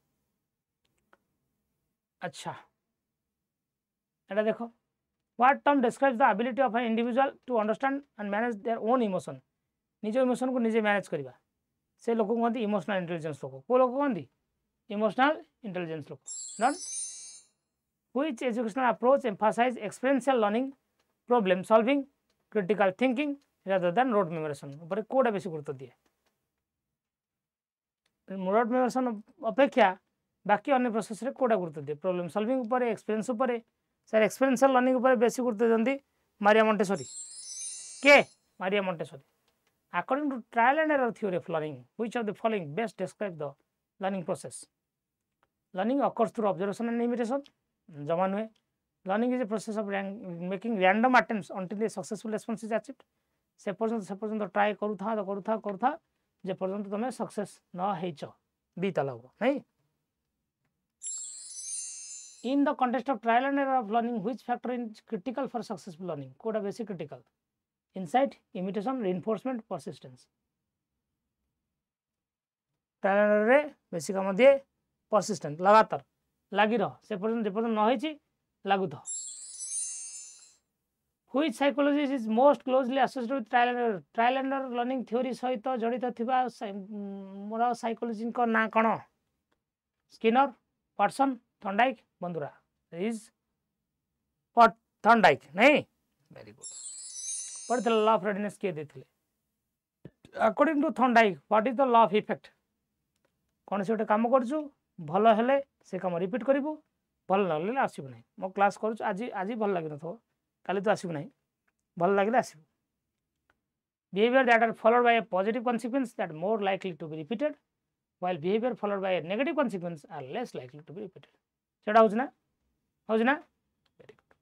अच्छा. ऐसा देखो. What term describes the ability of an individual to understand and manage their own emotion? निजो इमोशन को निजे मैनेज करिबा. से लोगों को कहते इमोशनल इंटेलिजेंस लोग. को लोग कहते इमोशनल इंटेलिजेंस लोग. Done. Which educational approach emphasize experiential learning, problem solving, critical thinking rather than rote memorization? ऊपर कोड़ा बेसी गुरुत्व दिए. rote memorization अपेक्षा बाकी अन्य प्रोसेस रे कोड़ा गुरुत्व दिए. problem solving ऊपर experience ऊपर सर experiential learning ऊपर बेसी गुरुत्व दंदी मारिया मोंटेसोरी. के Maria Montessori. According to trial and error theory of learning, which of the following best describe the learning process? Learning occurs through observation and imitation. जमा नुहे. Learning is a process of making random attempts until a successful response is achieved. से पर्यंत try करूथा जे पर्यंत तमे success न हेच बीतला हो नहीं. In the context of trial and error of learning, which factor is critical for successful learning? कोड़ा बेसी critical. Insight, imitation, reinforcement, persistence. Trial and error रे बेसी काम दिए persistent लगातार लगी रह से पर्यंत जे पर्यंत न होइछि लागु थ. Which psychology is most closely associated with trial and error? Trial and error learning theory सहित जड़ित थिबा मोर साइकोलॉजी को ना कोन? Skinner, Watson, Thorndike, Bandura. Is what Thorndike नहीं. Very good. What the law of readiness के देथिले? According to Thorndike what is the law of effect? कौन से गोटे काम करछु भल हेले से काम रिपीट करिवु भल लागले आसीबु नै. मो क्लास करछु आज भल लागि नथो काली तो आसीबु नै भल लागले आसीबु. Behavior that are followed by a positive consequence that more likely to be repeated, while behavior followed by a negative consequence are less likely to be repeated. सेटा होजना very good.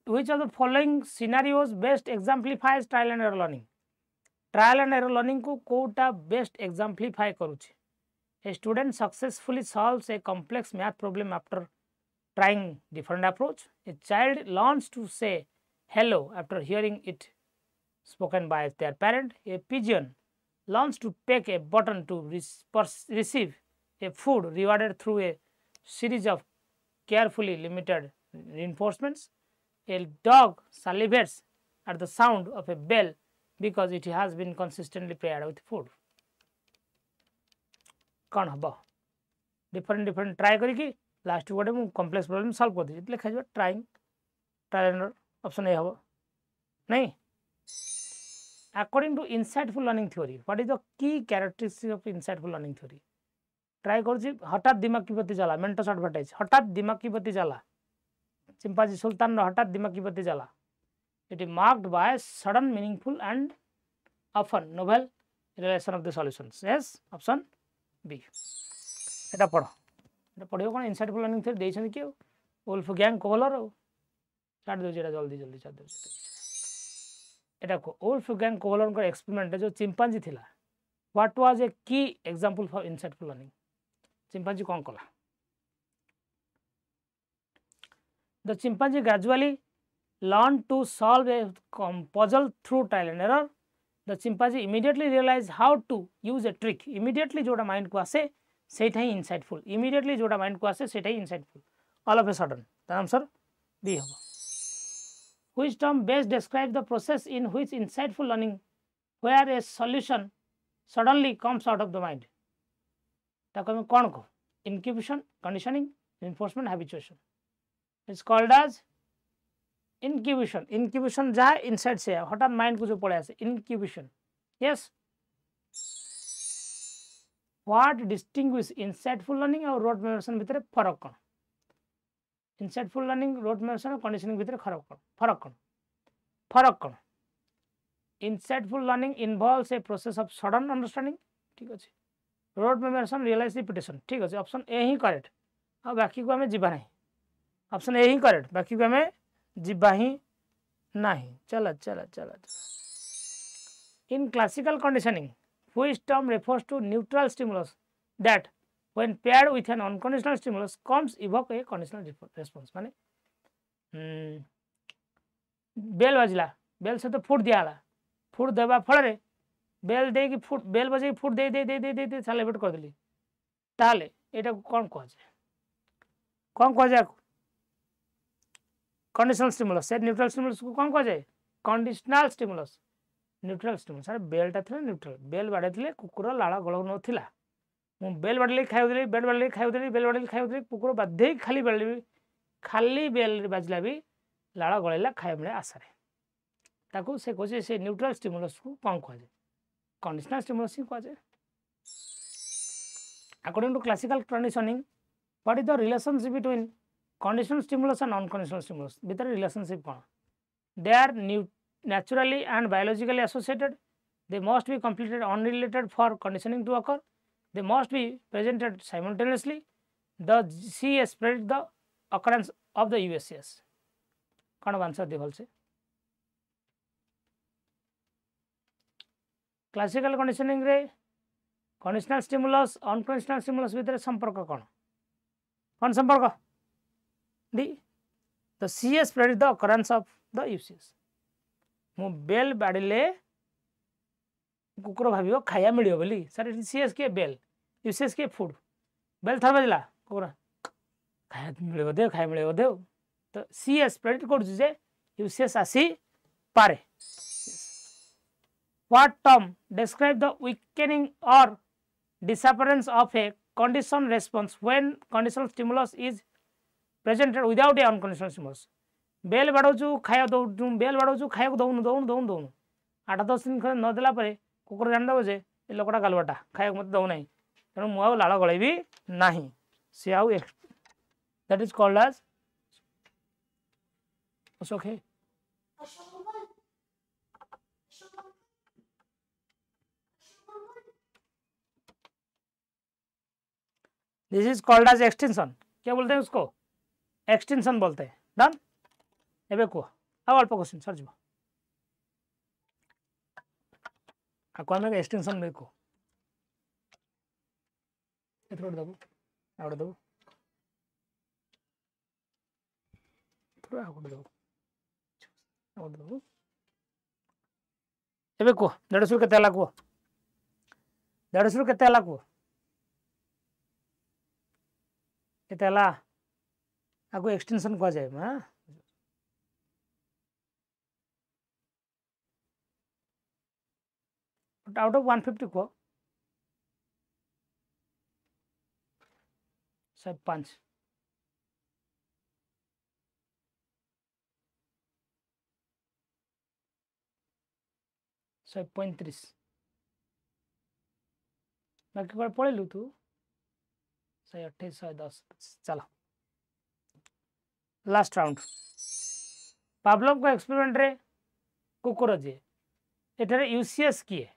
Which of the following scenarios best exemplifies trial and error learning? Trial and error learning को Kota best exemplify करूचे. A student successfully solves a complex math problem after trying different approach. A child learns to say hello after hearing it spoken by their parent. A pigeon learns to peck a button to receive a food rewarded through a series of carefully limited reinforcements. A dog salivates at the sound of a bell because it has been consistently paired with food. कौन हम different try करी last गोटे मुझे complex problem solve कर दी लिखा जाए trying trial and option A हम नहीं according to insightful learning theory what is the key characteristic of insightful learning theory try कर हठात दिमाग की बत्ती चला मेंटस एडवर्टाइज हठात दिमाग की बत्ती चला चिंपाजी सुल्तान हठात दिमाग की बत्ती चला it is marked by sudden meaningful and often novel relation of the solutions yes option B एटा पढ़ो कौन इनसाइटफुल लर्निंग थ्योरी देइछन कि वुल्फ गैंग कोहलर छाड़ दो जेटा जल्दी जल्दी छाड़ दो एटा को वुल्फ गैंग कोहलर का एक्सपेरिमेंट जो चिंपांजी थिला व्हाट वाज ए की example for insightful learning chimpanzee कौन कला the chimpanzee gradually learn to solve a puzzle through trial and error. The chimpanzee immediately realize how to use a trick. Immediately जोड़ा mind को आसे सेटा ही insightful. Immediately जोड़ा mind को आसे सेटा ही insightful. All of a sudden. The answer B होगा. Which term best describe the process in which insightful learning, where a solution suddenly comes out of the mind? ताको हम कौन को? Incubation, conditioning, reinforcement, habituation. It's called as incubation जहाँ inside से हठात mind को जो पड़े आसे incubation yes what distinguish insightful learning और रोड मेमोराइजेशन भितर फरक कौन इनसाइटफुल लर्निंग रोड मेमोराइजेशन और कंडीशनिंग भितर फरक कौन insightful learning involves a process of sudden understanding ठीक अच्छे रोड मेमोराइजेशन रियलाइज रिपीटेशन ठीक अच्छे ऑप्शन ए ही करेक्ट और बाकी को हमें जीवा नहीं ऑप्शन ए ही करेक्ट बाकी को हमें जीवा ही नहीं चला in classical conditioning which term refers to neutral stimulus that when paired with an unconditional stimulus comes evoke a conditional response माने बेल बजला बेल से तो फुट दियाला फुट देबा फल बेल दे कि फुट बेल बजे फुट दे दे दे दे दे दे सेलिब्रेट कर देली ताले एटा कौन कह जाए कंडीशनल स्टिमुलस से न्यूट्रल स्टिमुलस को कौन कह जाए कंडीशनल स्टिमुलस न्यूट्रल स्टिमुलस अरे बेलटा था न्यूट्रल बेल बाड़े कुकुर लाड़ गल नथिला मु बेल बाड़े खाई बेल बाड़े खाई बेल बाड़े खाई कुकुर बाध्य खाली बेल बाजला भी लाड़ गलैला खाए बेले आशारे ताकू से कहे से न्यूट्रल स्टिमुलस को कौन कह जाए कंडीशनल स्टिमुलस ही कह जाए according to classical conditioning what is the relationship between conditional stimulus and non-conditional stimulus between relationship कौन they are naturally and biologically associated they must be completed unrelated for conditioning to occur they must be presented simultaneously the CS predict the occurrence of the USCS कौन answer दे भलसे classical conditioning रे conditional stimulus unconditional stimulus भितर संपर्क कौन संपर्क the CS predict the occurrence of the UCS मु bell बाड़े कुकुर भाव खाया मिल बोली सर CS के बेल UCS के फूड बेल थर बजला कुकुर खाया मिल बोधे खाया मिल बोधे तो CS प्रेडिक्ट कर UCS आसी पारे what term describe the weakening or disappearance of a conditioned response when conditional stimulus is presented without a unconditional stimulus bell बाड़ू खाया दौ बेल बाड़ू खाया दौन दौन दौन दौन 8-10 दिन न देला कुकुर जानदेव जे लोकटा गालुआटा खाया मत दौ ना तेणु मुझे लाड़ गलैबी ना सी आउ that is called as okay this is called as extension क्या बोलते हैं उसको एक्सटेंशन बोलते हैं डन एबे को अब अल्प क्वेश्चन सर जीव आपको हमें एक्सटेंशन में को एथरो दबो आउट दबो थोड़ा आउट दबो आउट दबो एबे को 150 केते हला को 150 केते हला को केते हला आगो एक्सटेंशन कह जाए हाँ आउट ऑफ 150 को 5 135 बाकी बार पढ़ेलु तू 128 110 चलो लास्ट राउंड पावलोव को एक्सपेरिमेंट रे कुकुर जे एठारे यूसीएस किए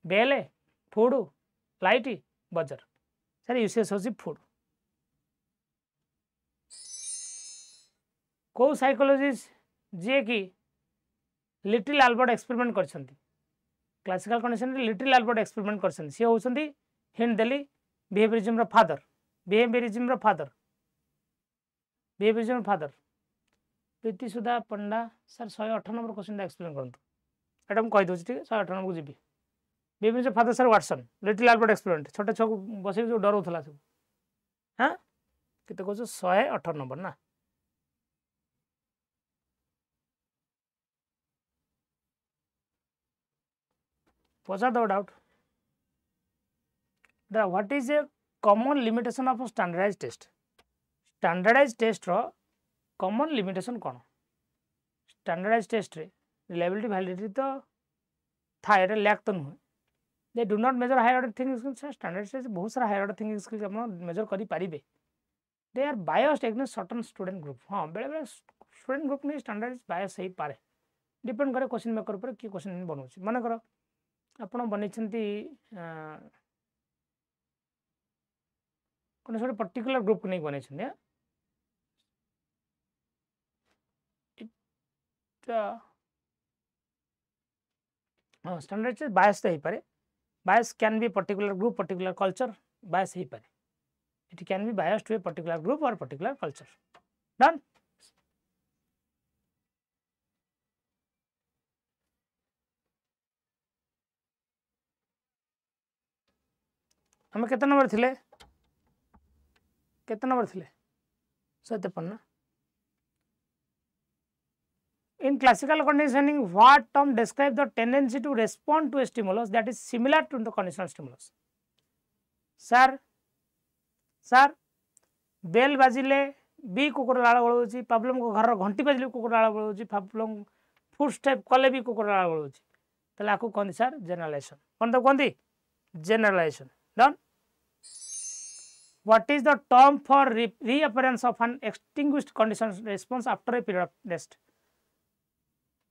बेले food light buzzer sir UCS होसी फूड को साइकोलॉजिस्ट जे कि लिटिल आल्बर्ट एक्सपेरिमेंट करछंती क्लासिकल कंडीशन रे लिटिल आल्बर्ट एक्सपेरिमेंट करछंती से होछंती हिंट देली बिहेवियरिज्म रो father Priti Sudha Panda sir 118 number question explain करंतु एटा हम कहि दोछि ठीक 118 नंबर को जीबी behaviourism father sir Watson little Albert experiment छोटे छक बसे जो डर होथला सब हां केते कहछ 118 नंबर ना पचा दो doubt what is a common limitation of standardized test रो कॉमन लिमिटेशन कोन स्टैंडर्डाइज्ड टेस्ट रे रिलायबिलिटी वैलिडिटी तो थाए रे लैक तो न they do not measure higher order thinking skills standard test बहुत सारा हायर ऑर्डर थिंकिंग स्किल्स हम मेजर करि पारिबे they are biased against certain student group हां बेले बेले स्टूडेंट ग्रुप ने स्टैंडर्ड बायस हे पारे डिपेंड करे क्वेश्चन मेकर पर की क्वेश्चन बनौछि माने करो आपण बनेछंती कोन सो पर्टिकुलर ग्रुप को नहीं बनेछन स्टैंडर्ड बायस तो पारे bias can be particular group particular culture bias पारे it can be biased to a particular group और पर्टिकुलर कल्चर डन हमें केते नंबर थिले 153 In classical conditioning, what term describe the tendency to respond to a stimulus that is similar to the conditional stimulus? Sir, bell बाजिले भी कुकुर लाड़ बळौची Pavlov को घर घंटी बाजिले कुकुर लाड़ बळौची पावलोव फुट स्टेप कले भी कुकुर लाड़ बळौची तले आकु कोन सर जनरलाइजेशन कोन तो कोन दी generalization done What is the term for reappearance of an extinguished condition response after a period of rest?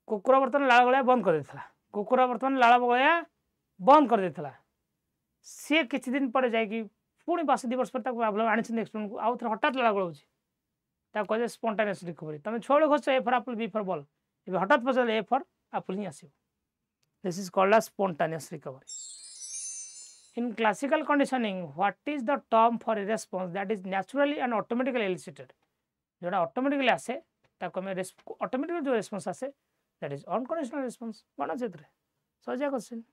कुकुर बर्तन लाल गलिया बंद कर देथला कुकुर बर्तन लाल गलिया बंद कर देथला से किछि दिन पर जाय कि पुणी 5 वर्ष पर तक प्रॉब्लम आनि छिन एक्सपेरिमेंट को आउ थर हठात लाल गळौछि ता कहे स्पॉन्टेनियस रिकवरी तमे छोड़ खोज A for apple B for ball A हठात पचल ए फॉर एप्पल ही आसीबो this is called as spontaneous recovery In classical conditioning, what is the term for a response that is naturally and automatically elicited? जोड़ा automatically आसे ताको में automatically जो response आसे that is unconditional response. बना चित्र सजा question.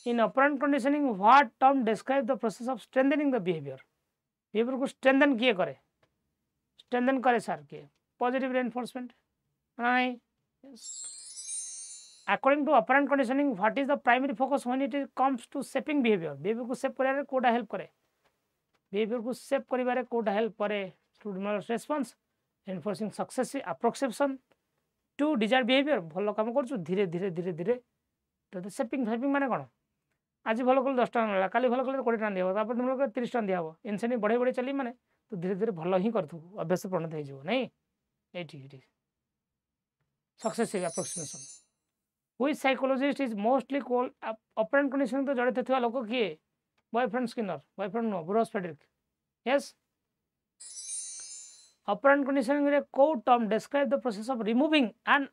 In operant conditioning, what term describe the process of strengthening the behavior? Behavior को strengthen किए करे? Strengthen करे सर के positive reinforcement. नहीं. Yes. According to operant conditioning, what is the primary focus when it comes to shaping behavior? Behavior को shape करिवारे कोडा help करे. Behavior को shape करिवारे कोडा help करे. Stimulus response, enforcing successive approximation to desired behavior. भलो काम करछु धीरे धीरे धीरे धीरे तो shaping माने कोन? आज भलो कल 10 टन होला काली भलो कल 20 टन दिया तापर तुम लोग 30 टन दिया हो इंसेंटिव बढ़े बढ़े चली माने तो धीरे धीरे भलो ही करथु अभ्यास परिणत हो जिवो नहीं eighty successive approximation. Which psychologist is mostly called operant conditioning तो जड़े थे लोग किए boyfriend Skinner boyfriend no Burrhus Frederic yes operant conditioning रे को term describe the process of removing an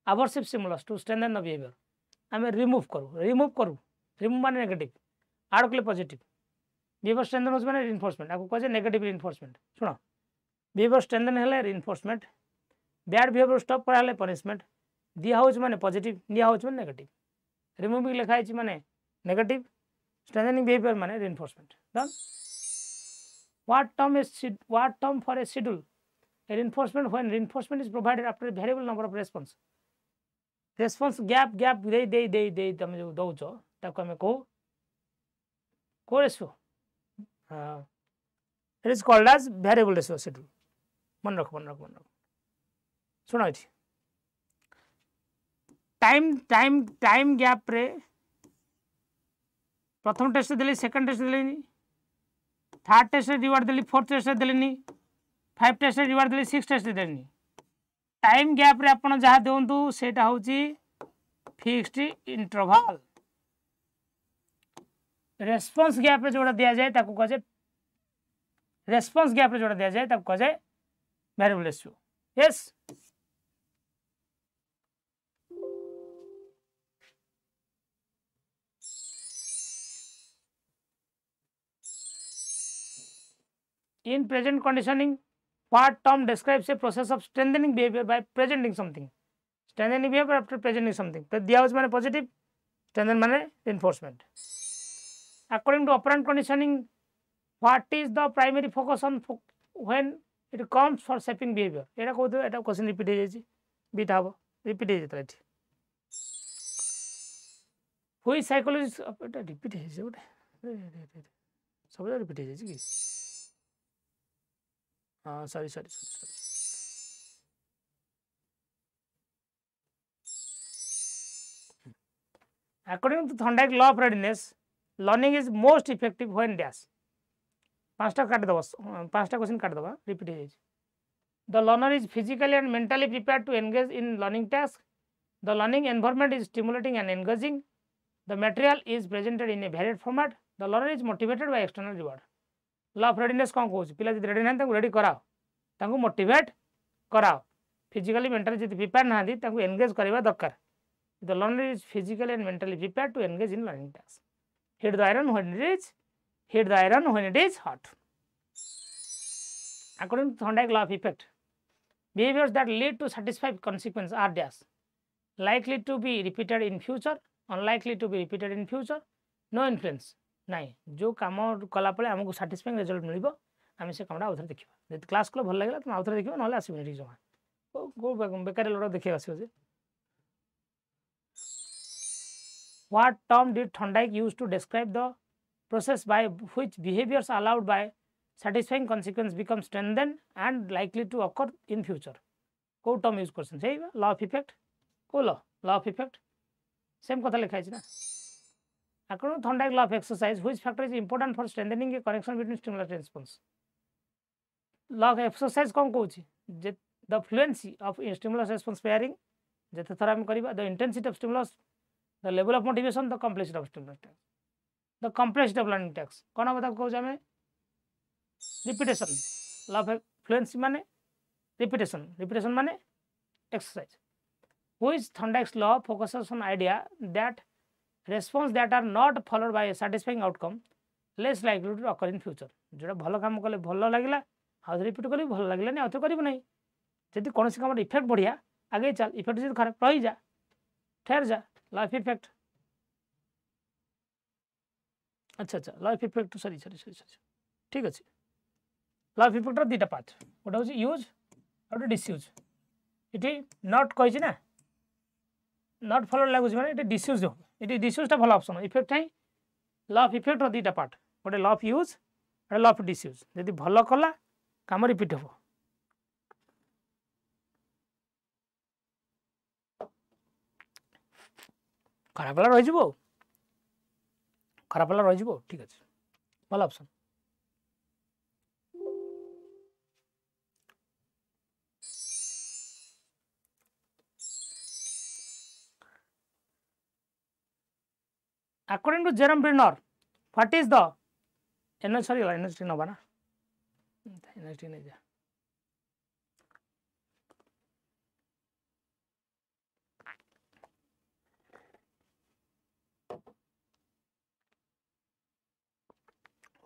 aversive stimulus to strengthen the behavior हमें remove माने negative add कले पॉजिटिव behavior strengthen होस माने reinforcement आपको कहे नेगेटिव reinforcement सुनो behavior strengthen हेले reinforcement bad behavior stop करा हेले punishment दिया होच माने पॉजिटिव निया होच माने नेगेटिव रिमूविंग लिखा है माने नेगेटिव स्ट्रेंथनिंग बिहेवियर माने reinforcement done what term for a schedule a reinforcement when reinforcement is provided after a variable number of response response gap gap दे तुम जो दौच ताको आम को ratio it is called as variable ratio से मन रख शुण ये टाइम टाइम टाइम गैप रे प्रथम टेस्ट देली सेकंड टेस्ट देली थर्ड टेस्ट रिवार्ड देली फोर्थ टेस्ट देली 5 टेस्ट रिवार्ड देली 6 टेस्ट देली टाइम गैप रे आपण जहाँ दिंतु सेटा होची फिक्स्ड इंटरवल रेस्पॉन्स गैप रे जोड़ा दिया जाए ताको कह जाए रेस्पॉन्स गैप रे जोड़ा दिया जाए ताको कह जाए variable ratio yes in present conditioning what term describes a process of strengthening behavior by presenting something strengthening behavior after presenting something दिया होच माने पॉजिटिव strengthen माने reinforcement according to operant conditioning what is the primary focus on when it comes for shaping behavior एटा को एटा question repeat हो जाई beta हो repeat हो जाता है हुई साइकोलॉजी एटा रिपीट हो जाई ओटे सब रिपीट हो जाई कि sorry. According to Thorndike law of readiness, learning is most effective when dash. 5टा काट दबा 5टा क्वेश्चन काट दबा रिपीट हो The learner is physically and mentally prepared to engage in learning task. The learning environment is stimulating and engaging. The material is presented in a varied format. The learner is motivated by external reward. Law of readiness कौन कौन पिला जब ready ना ready कराओ motivate कराओ physically mentally जब prepare ना engage करवा दरकार the learner is physically and mentally prepare to engage in learning task hit the iron when it is hot according to Thorndike law of effect behaviours that lead to satisfied consequence are dash likely to be repeated in future unlikely to be repeated in future no influence नहीं जो कम कलापर आमको साटिस्फाइंग result मिल आम से कमटा आउे देखा जब class कल भल लगे तुम आउे देख ना आसबन जमा बेकार लोग देखिए आस What term did Thorndike use to describe the process by which behaviors allowed by satisfying consequence become strengthened and likely to occur in future? को term use करछन सही law of effect को law of effect सेम कथा लिखा है ना according to Thorndike law of exercise which factor is important for strengthening a connection between stimulus and response law of exercise कौन कहूची the fluency of stimulus response pairing जते थरा हम करिबा the intensity of stimulus the level of motivation the complexity of stimulus task the complexity of learning task कोन बता कहू जामे repetition law of fluency माने repetition माने exercise which Thorndike's law focuses on idea that response that are not followed by a satisfying outcome less likely to occur in future जोड़ा भल काम कले भल लागिला आउ रिपीट कली भल लागिला नहीं आउ करिबो नहीं जदि कोन से काम इफेक्ट बढ़िया आगे चल इफेक्ट जदि खराब रही जा ठहर जा लाइफ इफेक्ट अच्छा लाइफ इफेक्ट सॉरी ठीक अच्छे लाइफ इफेक्ट दुटा पार्ट गोटे हूँ यूज और डिसयूज ये नट कही ना नट फॉलो लगुच मैंने ये डिसयूज हो ये डिसयूजटा भल ऑप्शन इफेक्ट है लॉ ऑफ इफेक्ट दुटा पार्ट गोटे लॉ ऑफ यूज और लॉ ऑफ डिसयूज जदि भल कला काम रिपीट हो खराब रही खराब रही ठीक अच्छे भल option according to Jerome Brunner what is the energy नबा ना एनर्जी नहीं जा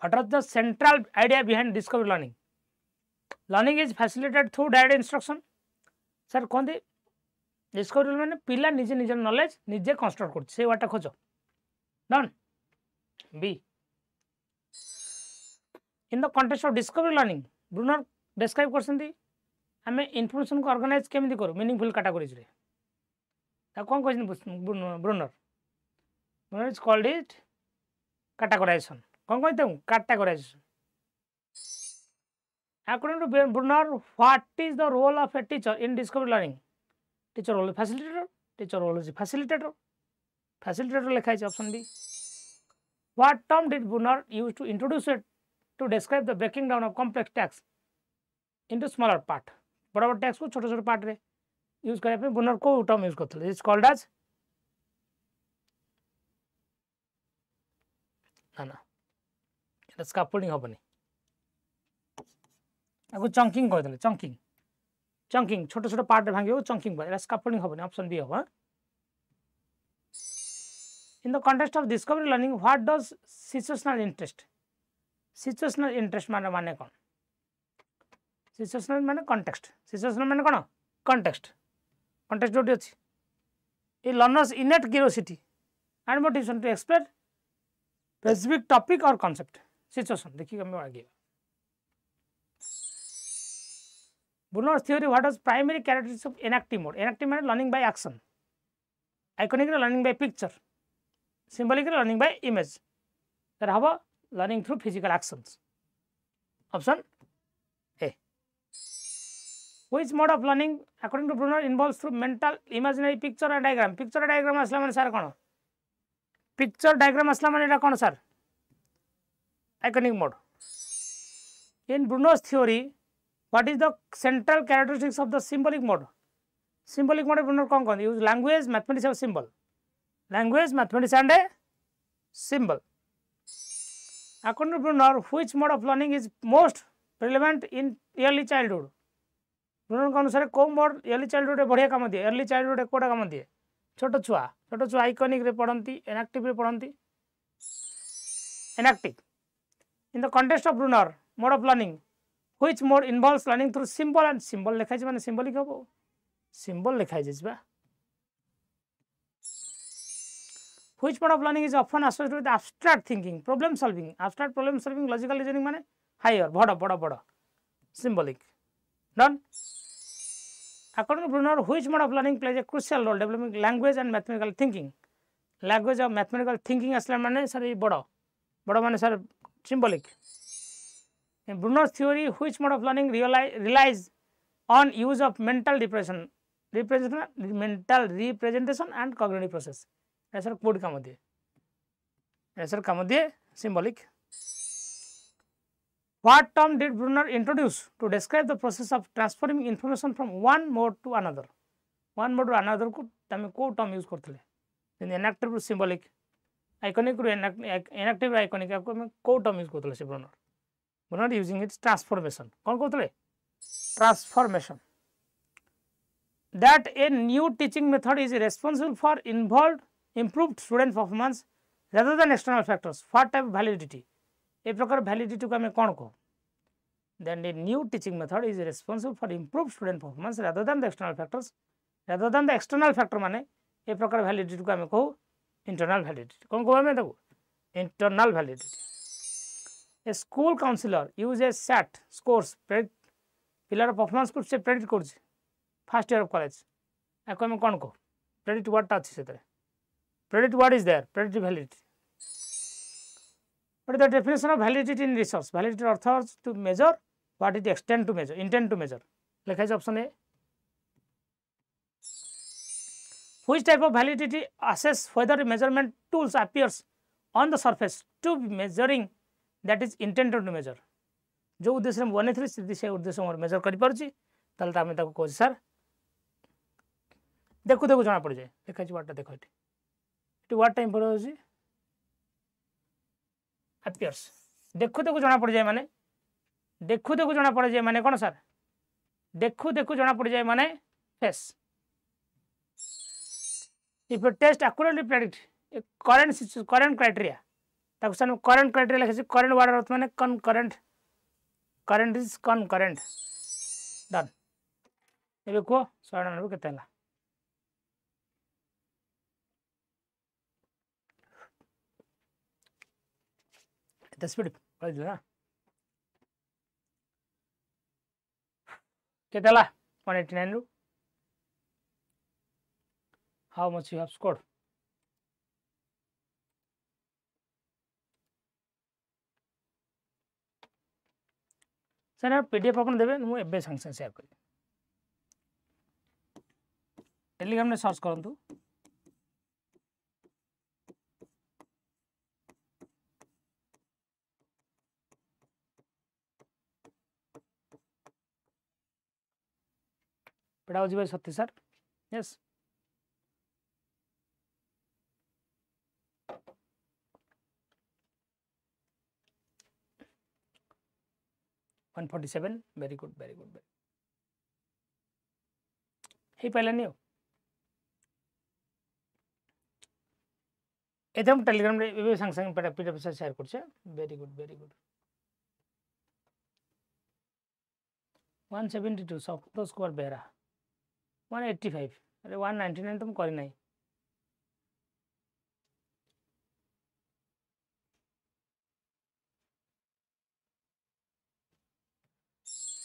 what are the central idea behind discovery learning learning is facilitated through direct instruction sir कहते डिस्कवरी मैंने पिला निजे निजर नॉलेज निजे कंस्ट्रक्ट कर से वाटा खोज done B in the context of discovery learning Bruner describe करछंती हमें इन्फॉर्मेशन को ऑर्गेनाइज केमिति करू मीनिंगफुल कैटेगोरीज रे कौन कहते Bruner is called it categorization कौन कहते हैं categorization according to Brunner what is the role of a teacher in discovery learning teacher role is facilitator लिखा है option B what term did Brunner use to introduce it to describe the breaking down of complex texts into smaller part बड़ा बड़ा text को छोटे छोटे part रे use करने पे Brunner को टर्म यूज करते इट्स कॉल्ड एज ना এটা স্ক্যাফোল্ডিং হবনি আগু চঙ্কিং কই দিলে চঙ্কিং ছোট ছোট পার্ট রে ভাঙিও চঙ্কিং বলে এটা স্ক্যাফোল্ডিং হবনি অপশন বি হবে in the context of discovery learning what does situational interest মানে কোন situational মানে context situational মানে কোন context जोटी अछि a learner's innate curiosity and motivation to explore specific topic or concept situation देखिए हम आगे Brunner's theory what is primary characteristics of enactive mode means learning by action iconic learning by picture symbolic learning by image that have learning through physical actions option A which mode of learning according to Brunner involves through mental imaginary picture and diagram asla mane sir kono picture diagram asla mane eta kono sir iconic mode in Brunner's theory what is the central characteristics of the symbolic mode Brunner kon kon use language mathematics and symbol according to Brunner which mode of learning is most relevant in early childhood Brunner के अनुसार को mode early childhood रे बढ़िया काम दिए early childhood रे कोडा काम दिए छोटो छुआ आइकॉनिक रे पढ़ंती इनएक्टिव रे पढ़ंती inactive in the context of Brunner mode of learning which mode involves learning through symbol and symbol लिखा है माने symbolic हो symbol लिखा है जिसबा which mode of learning is often associated with abstract thinking problem solving logical reasoning माने higher बड़ा symbolic done according to Brunner which mode of learning plays a crucial role developing language and mathematical thinking language और mathematical thinking असला माने sir ये बड़ा माने sir symbolic in Brunner's theory which mode of learning relies on use of mental representation and cognitive process ऐसा code काम दिए symbolic what term did Brunner introduce to describe the process of transforming information from one mode to another को तमे को term use करथले inactive to symbolic iconic to inactive iconic को term use करथले से Brunner using its transformation कौन करथले transformation that a new teaching method is responsible for improved student performance rather than external factors what type of validity ए प्रकार validity को हमें कौन को then a new teaching method is responsible for improved student performance rather than the external factor माने ए प्रकार validity को हमें को internal validity कौन को हमें देखो internal validity a school counselor uses SAT scores pillar performance को से predict कर first year of college एको हमें कौन को predict what टा अच्छी से तरह predict what is there predictive validity what is the definition of validity in research validity authors to measure what is the intend to measure लिखा है option A which type of validity assess whether measurement tools appears on the surface to be measuring that is intended to measure जो उद्देश्य में बने थे से उद्देश्य में मेजर कर पारछि ताले तामे ताको कहछि सर देखु जाना पड़ जाए लिखा है वाटा देखो एटी वाट टाइम पर होछि appears देखु जाना पड़ जाए माने कौन सर देखु जाना पड़ जाए माने face if a test accurately predict a current criteria ताको सन current criteria लिखे current वाटर अर्थ माने concurrent current is concurrent done एबे को 99 केते हला स्पीड ना केते 189 रु how much you have scored. Sir PDF अपन देबे मु एबे संग संग शेयर करी टेलीग्राम में सर्च करंतु pedagogy by Satya sir yes one 47 very good हे पाइलानी हो एकदम टेलीग्राम रे एबे संग संग पीडीएफ से शेयर करछे वेरी गुड 172 सब तो स्कोर बेरा 185 अरे 199 तुम करी नहीं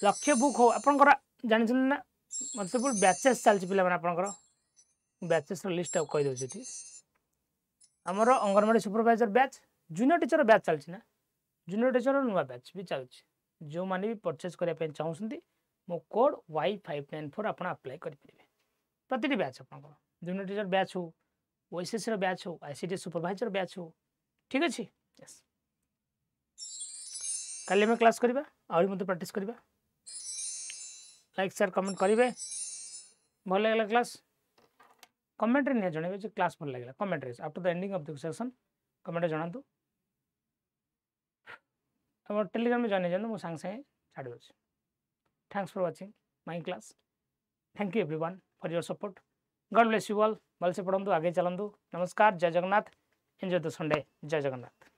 लक्ष्य बुक हो आपनकर जानि छन ना मल्टीपल बैचेस चलछि पिला माने आपनकर बैचेस रो लिस्ट कहि दउ छी हमरो anganwadi supervisor batch junior teacher batch चलछि ना जूनियर टीचर नुवा बैच भी चलछि जो माने भी परचेज करिया पे चाहउसंती मो कोड Y594 आपण अप्लाई करि परिबे प्रतिटी बैच आपनकर जूनियर टीचर बैच हो ओएसएससी रो बैच हो आईसीटी सुपरवाइजर बैच हो ठीक अछि यस काले में क्लास करिबा आउरी मते प्रैक्टिस करिबा लाइक शेयर कमेंट करिवे भल लागला क्लास कमेंट रे ने जणेबे जे क्लास भल लागला कमेंट रे after the ending of the session comment रे जणांतु हमर टेलीग्राम में जाने जानो मो संग संग छाड़ दो thanks for watching my class thank you everyone for your support God bless you all भल से पढ़ंतु आगे चलंतु नमस्कार जय जगन्नाथ एंजॉय द संडे जय जगन्नाथ।